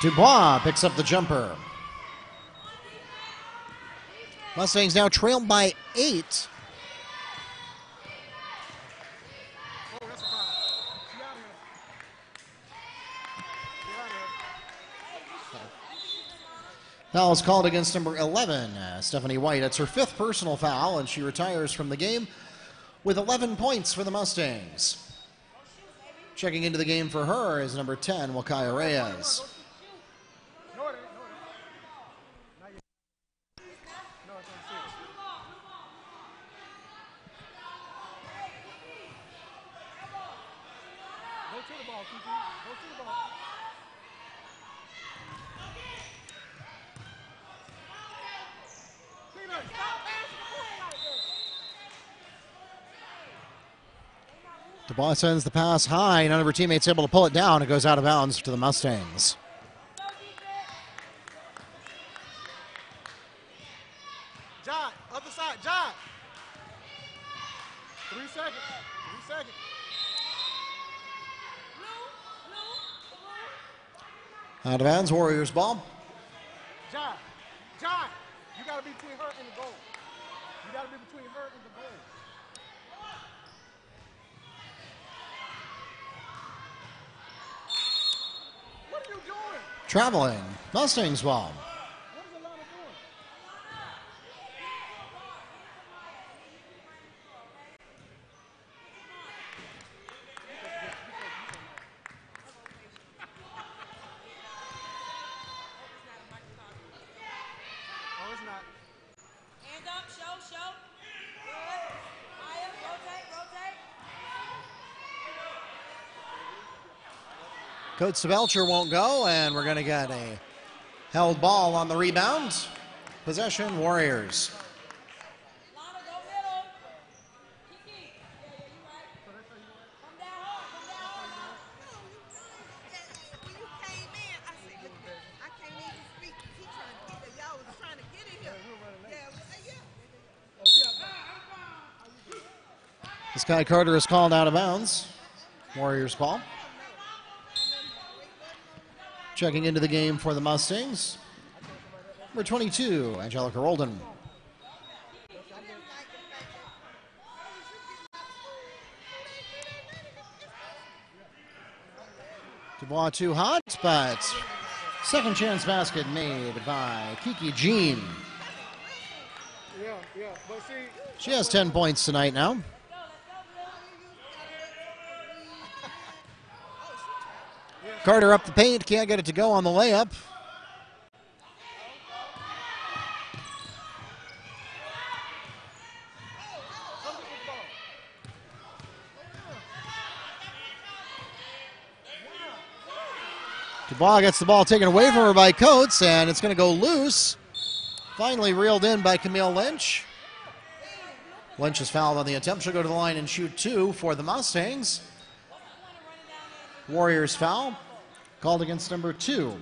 Dubois picks up the jumper. Mustangs now trailed by 8. Oh, that's a foul. She out of here. Get out of here. Foul is called against number 11, Stephanie White. It's her 5th personal foul, and she retires from the game with 11 points for the Mustangs. Checking into the game for her is number 10, Wekiva Reyes. No, it ain't. Not yet. No, it's on 6. Go to the ball, Kiki. Go to the ball. Peanut, stop passing the ball like that. Dubois sends the pass high. None of her teammates able to pull it down. It goes out of bounds to the Mustangs. John, other side, John. 3 seconds. 3 seconds. Out of bounds, Warriors ball. John, you got to be between her and the goal. You got to be between her and the goal. What are you doing? Traveling, Mustangs ball. What is Alana doing? Oh, it's not. Hand up, show. Good. Maya, rotate. Coates to Belcher won't go, and we're going to get a held ball on the rebound. Possession, Warriors. Lana, go middle. Kiki. Yeah, you right. Come down hard. When you came in, I said, look, I can't even speak. He trying to get there. Y'all was trying to get in here. Sky Carter is called out of bounds. Warriors ball. Checking into the game for the Mustangs. Number 22, Angelica Roldan. Dubois too hot, but second chance basket made by Kiki Jean. Yeah, but see, She has 10 points tonight now. Carter up the paint, can't get it to go on the layup. Dubois gets the ball taken away from her by Coates, and it's going to go loose. Finally reeled in by Camille Lynch. Lynch is fouled on the attempt. She'll go to the line and shoot 2 for the Mustangs. Warriors foul. Called against number 2,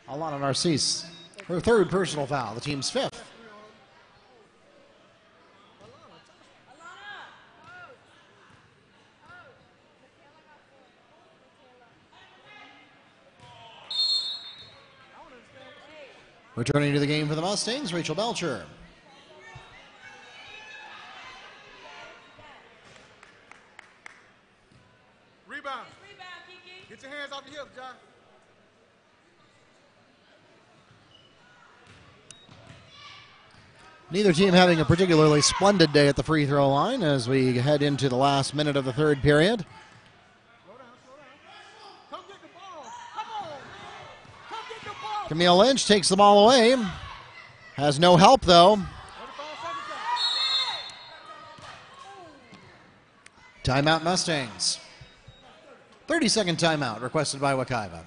Alana Narcisse. Her 3rd personal foul, the team's 5th. Returning to the game for the Mustangs, Rachel Belcher. rebound. Rebound, Kiki. Get your hands off the hips, John. Neither team having a particularly splendid day at the free throw line as we head into the last minute of the 3rd period. Slow down. Come get the ball. Come on, man. Come get the ball. Camille Lynch takes the ball away. Has no help, though. 35 seconds. Timeout Mustangs. 30-second timeout requested by Wekiva.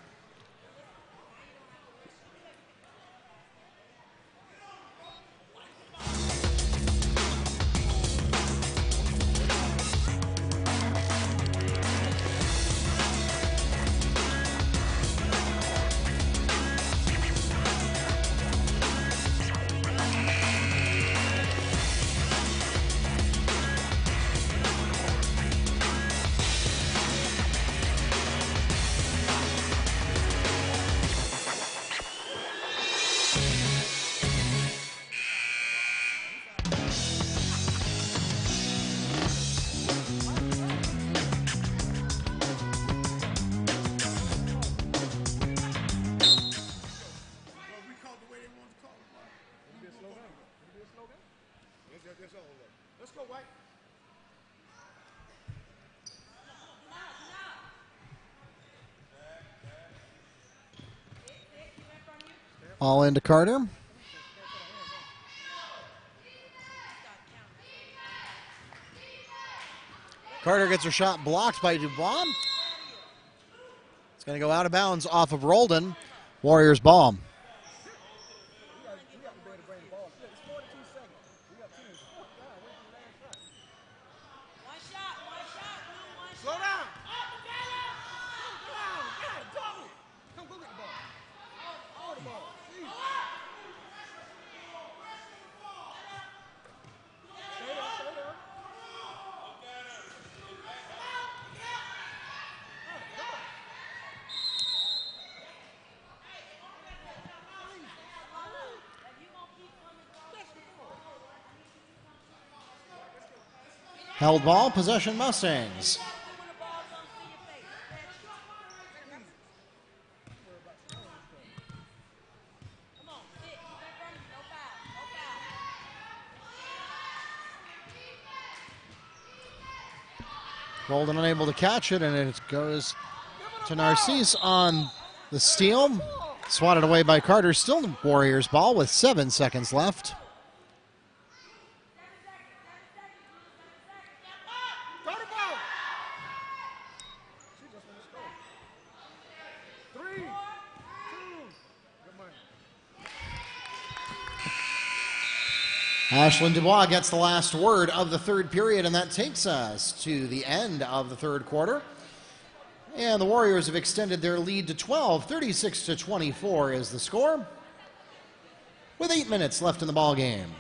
zone look. Let's go, White. All into Carter. Carter gets her shot blocked by Dubois. It's going to go out of bounds off of Roldan. Warriors ball. We have to be able to bring the ball. It's 42 seconds. We got teams. God, where's the last shot? One shot, one. Slow down. Slow down. God, double. Come go get the ball. Hold the ball. See? Stay there. Held ball, possession Mustangs. Roldan unable to catch it, and it goes to Narcisse on the steal. Swatted away by Carter. Still Warriors ball with 7 seconds left. Throw the ball. She just finished scoring. 3, 2. Good money. Ashlyn Dubois gets the last word of the third period, and that takes us to the end of the third quarter. And the Warriors have extended their lead to 12. 36-24 is the score, with 8 minutes left in the ball game.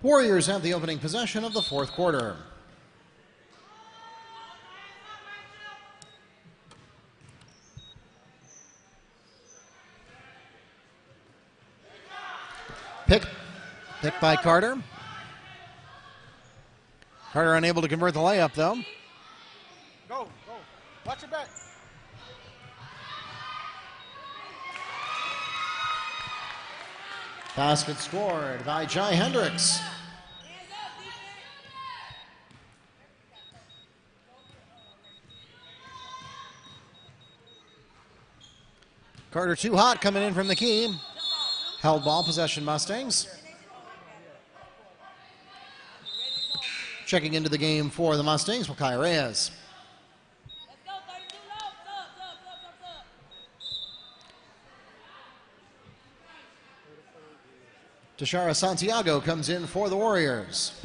Warriors have the opening possession of the fourth quarter. Pick by Carter. Carter unable to convert the layup, though. Go. Watch your back. Basket scored by Jai Hendricks. Carter too hot coming in from the key. Held ball, possession Mustangs. Checking into the game for the Mustangs, Wekiva Reyes. Tashara Santiago comes in for the Warriors.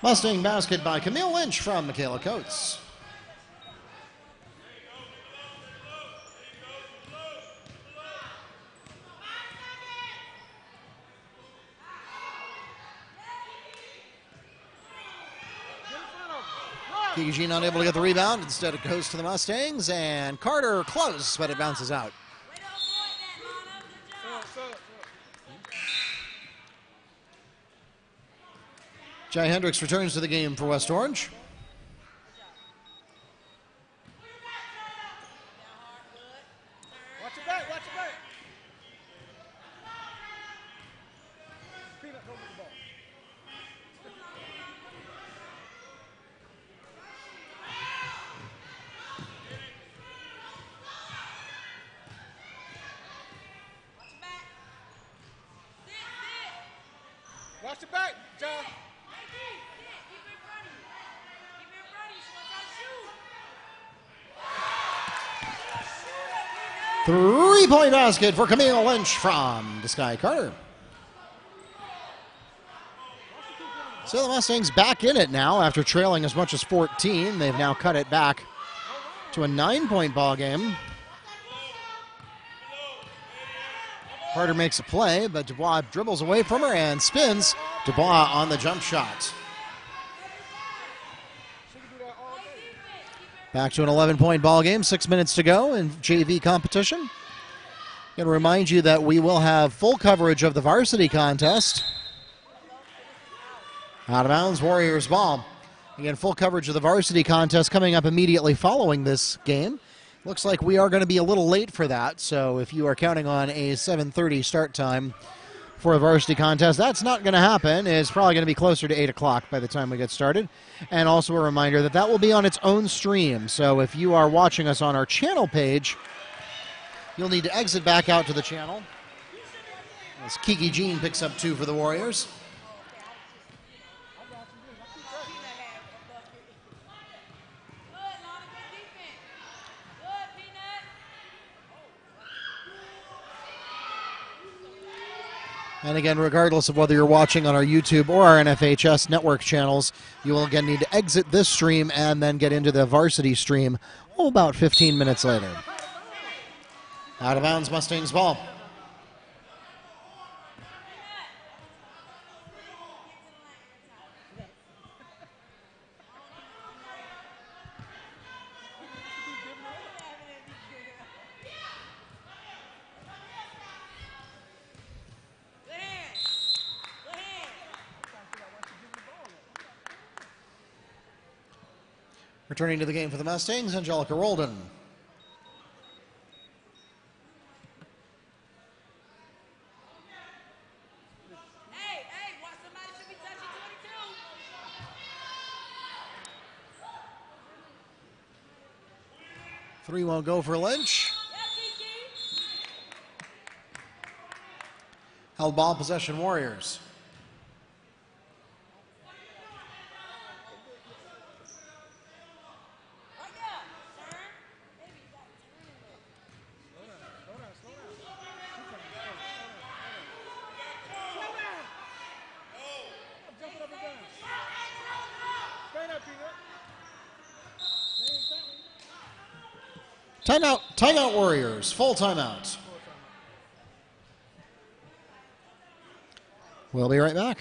Mustang basket by Camille Lynch from Michaela Coates. Eugene unable to get the rebound. Instead, it goes to the Mustangs, and Carter close, but it bounces out. Jai Hendricks returns to the game for West Orange. Watch your back, John. Three-point basket for Camille Lynch from Sky Carter. So the Mustangs back in it now after trailing as much as 14. They've now cut it back to a 9-point ball game. Carter makes a play, but Dubois dribbles away from her and spins. Dubois on the jump shot. Back to an 11-point ball game, 6 minutes to go in JV competition. Going to remind you that we will have full coverage of the varsity contest. Out of bounds, Warriors ball. Again, full coverage of the varsity contest coming up immediately following this game. Looks like we are going to be a little late for that, so if you are counting on a 7:30 start time for a varsity contest, that's not going to happen. It's probably going to be closer to 8 o'clock by the time we get started. And also a reminder that that will be on its own stream, so if you are watching us on our channel page, you'll need to exit back out to the channel. As Kiki Jean picks up 2 for the Warriors. And again, regardless of whether you're watching on our YouTube or our NFHS network channels, you will again need to exit this stream and then get into the varsity stream about 15 minutes later. Out of bounds, Mustangs ball. Returning to the game for the Mustangs, Angelica Roldan. Hey, watch, somebody should be touching 22. 3 won't go for Lynch. Held ball possession, Warriors. Timeout Warriors, full timeout. We'll be right back.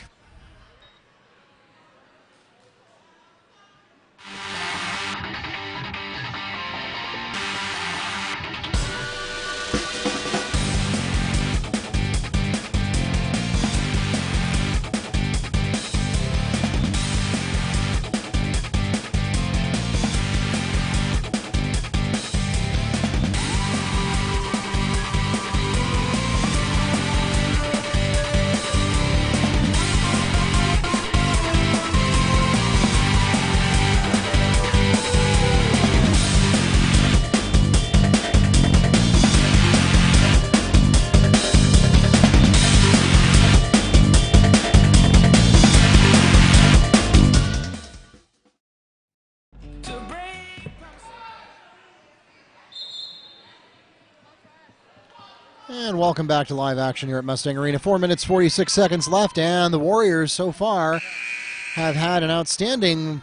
And welcome back to live action here at Mustang Arena. 4 minutes, 46 seconds left, and the Warriors so far have had an outstanding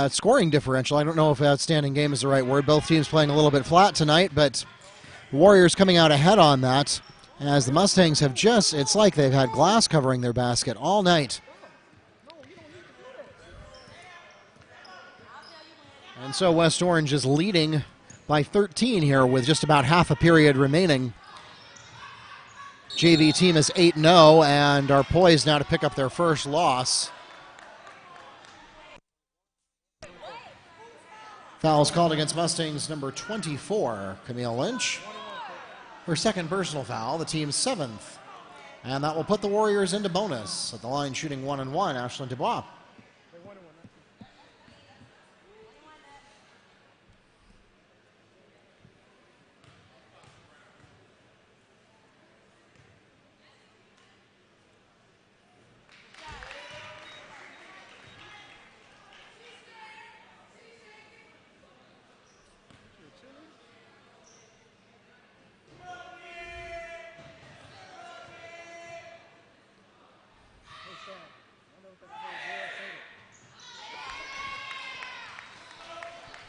scoring differential. I don't know if outstanding game is the right word. Both teams playing a little bit flat tonight, but the Warriors coming out ahead on that as the Mustangs have just, it's like they've had glass covering their basket all night. And so West Orange is leading by 13 here with just about half a period remaining. JV team is 8-0 and are poised now to pick up their first loss. Fouls called against Mustangs number 24, Camille Lynch. Her second personal foul, the team's 7th. And that will put the Warriors into bonus. At the line shooting 1-1, Ashlyn Dubois.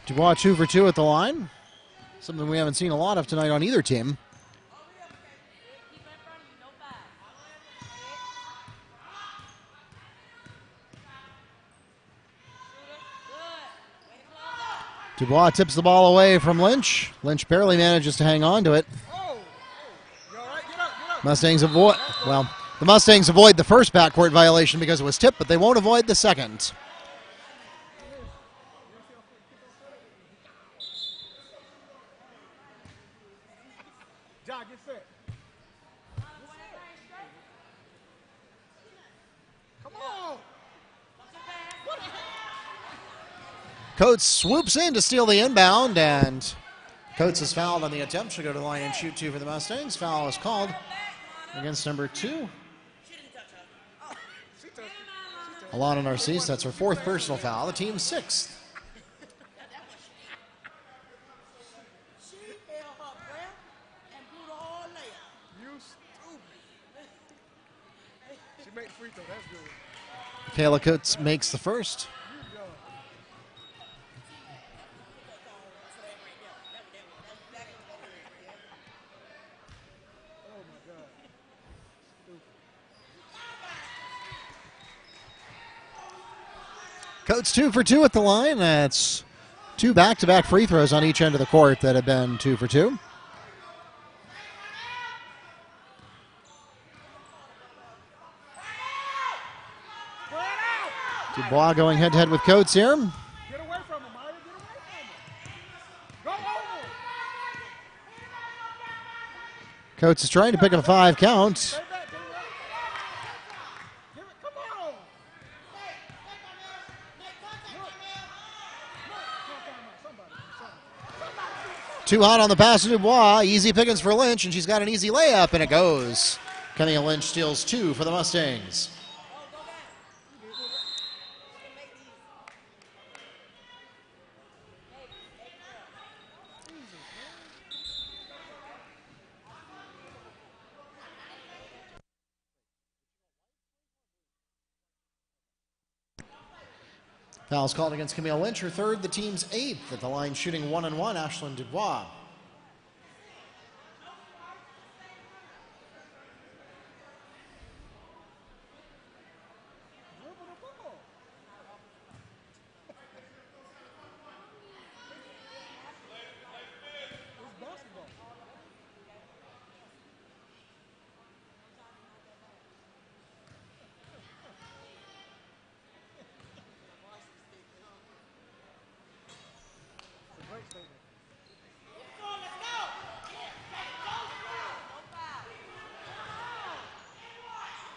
Dubois 2 for 2 at the line. Something we haven't seen a lot of tonight on either team. Dubois tips the ball away from Lynch. Lynch barely manages to hang on to it. Mustangs avoid, well, the Mustangs avoid the first backcourt violation because it was tipped, but they won't avoid the second. John, get set. Come on. Coates swoops in to steal the inbound, and Coates is fouled on the attempt. Should go to the line and shoot 2 for the Mustangs. Foul is called against number 2. Alana Narcisse, that's her 4th personal foul, the team's 6th. She held her breath and blew the whole layup. You stupid. She made the free throw. That's good. Kayla Coates makes the first. Coates 2 for 2 at the line. That's 2 back-to-back free throws on each end of the court that have been 2 for 2. Dubois going head-to-head with Coates here. Get away from him, Maya. Get away from him. Go over. Coates is trying to pick up a 5 count. Stay back, Give it. Come on. Too hot on the pass to Dubois. Easy pickings for Lynch, and she's got an easy layup, and it goes. Kenny Lynch steals 2 for the Mustangs. Foul's called against Camille Lynch, her 3rd, the team's 8th. At the line shooting 1-1, Ashlyn Dubois.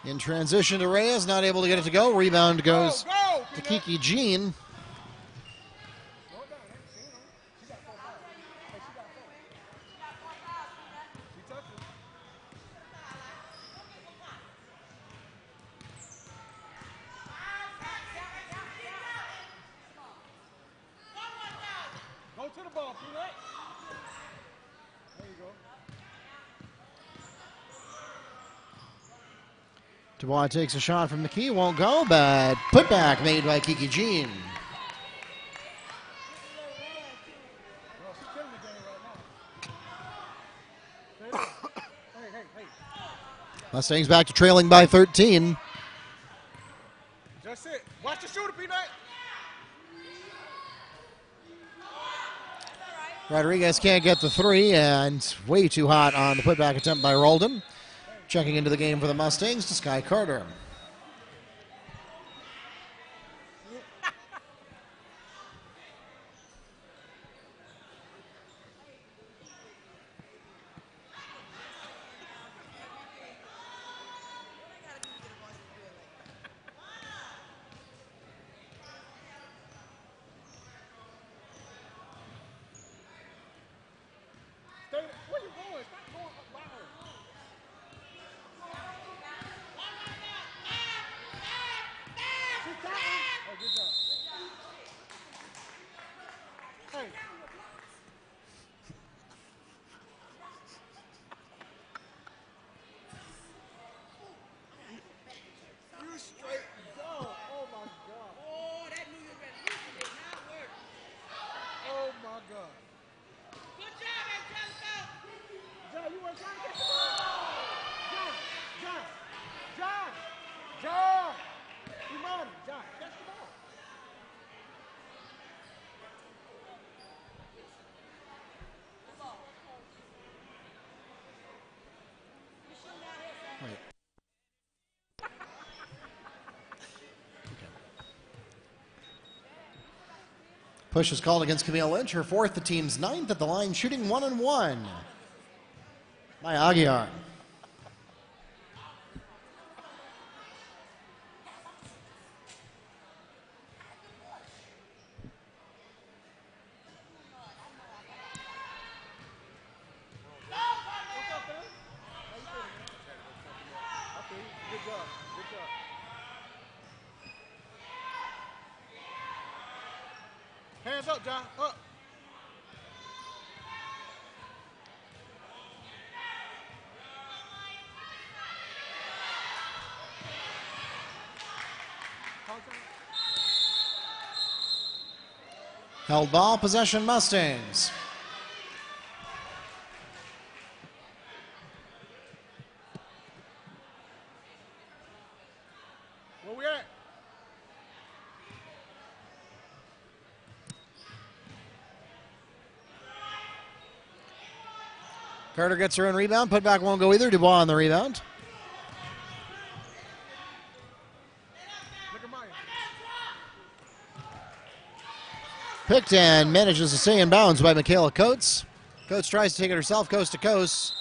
In transition to Reyes, not able to get it to go. Rebound goes to Kiki Jean. Go to the ball, Peanut. There you go. Dubois takes a shot from the key, won't go, but putback made by Kiki Jean. Well, she's killing the game right now. Hey. Mustangs back to trailing by 13. Just it. Watch the shooter, Peanut. Rodriguez can't get the 3, and way too hot on the putback attempt by Roldan. Checking into the game for the Mustangs to Sky Carter. Where you going? Stop going up by her. Push is called against Camille Lynch, her fourth, the team's ninth at the line, shooting 1-1 by Aguiar. Good job. Good job. Hands up, John. Up. Held ball, possession Mustangs. Where we at? Carter gets her own rebound. Put back won't go either. Dubois on the rebound. Look at Maya. Picked and manages to stay in bounds by Michaela Coates. Coates tries to take it herself coast to coast.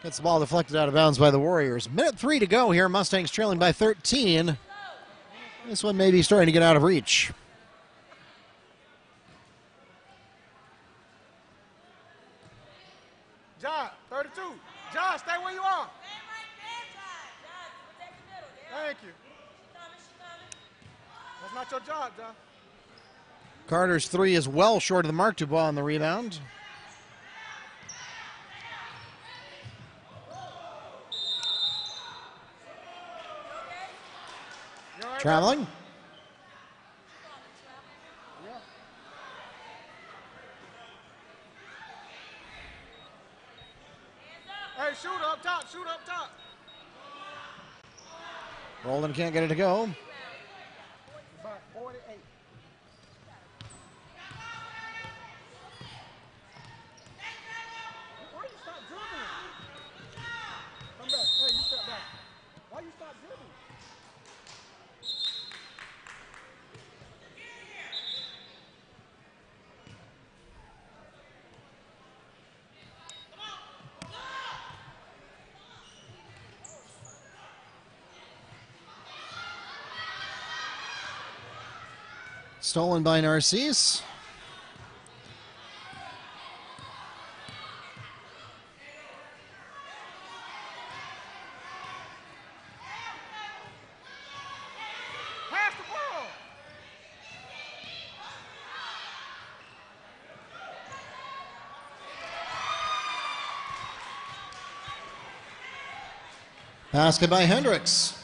Gets the ball deflected out of bounds by the Warriors. Minute 3 to go here. Mustangs trailing by 13. This one may be starting to get out of reach. John, 32. John, stay where you are. Thank you. That's not your job, John. Carter's 3 is well short of the mark. Dubois on the rebound. You all right, Traveling. Hey, shoot up top, shoot up top. Roldan can't get it to go. About 48. Why you stop dribbling? Come back. Hey, you step back. Why you stop dribbling? Stolen by Narcisse. Pass the ball. Basket by Hendricks.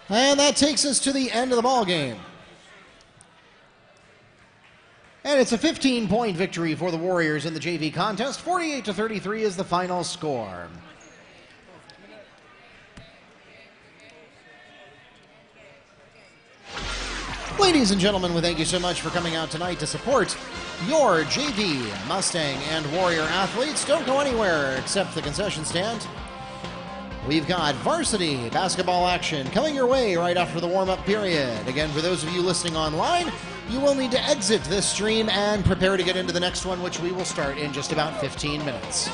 And that takes us to the end of the ball game. And it's a 15-point victory for the Warriors in the JV contest. 48-33 is the final score. Ladies and gentlemen, we thank you so much for coming out tonight to support your JV, Mustang, and Warrior athletes. Don't go anywhere except the concession stand. We've got varsity basketball action coming your way right after the warm-up period. Again, for those of you listening online, you will need to exit this stream and prepare to get into the next one, which we will start in just about 15 minutes.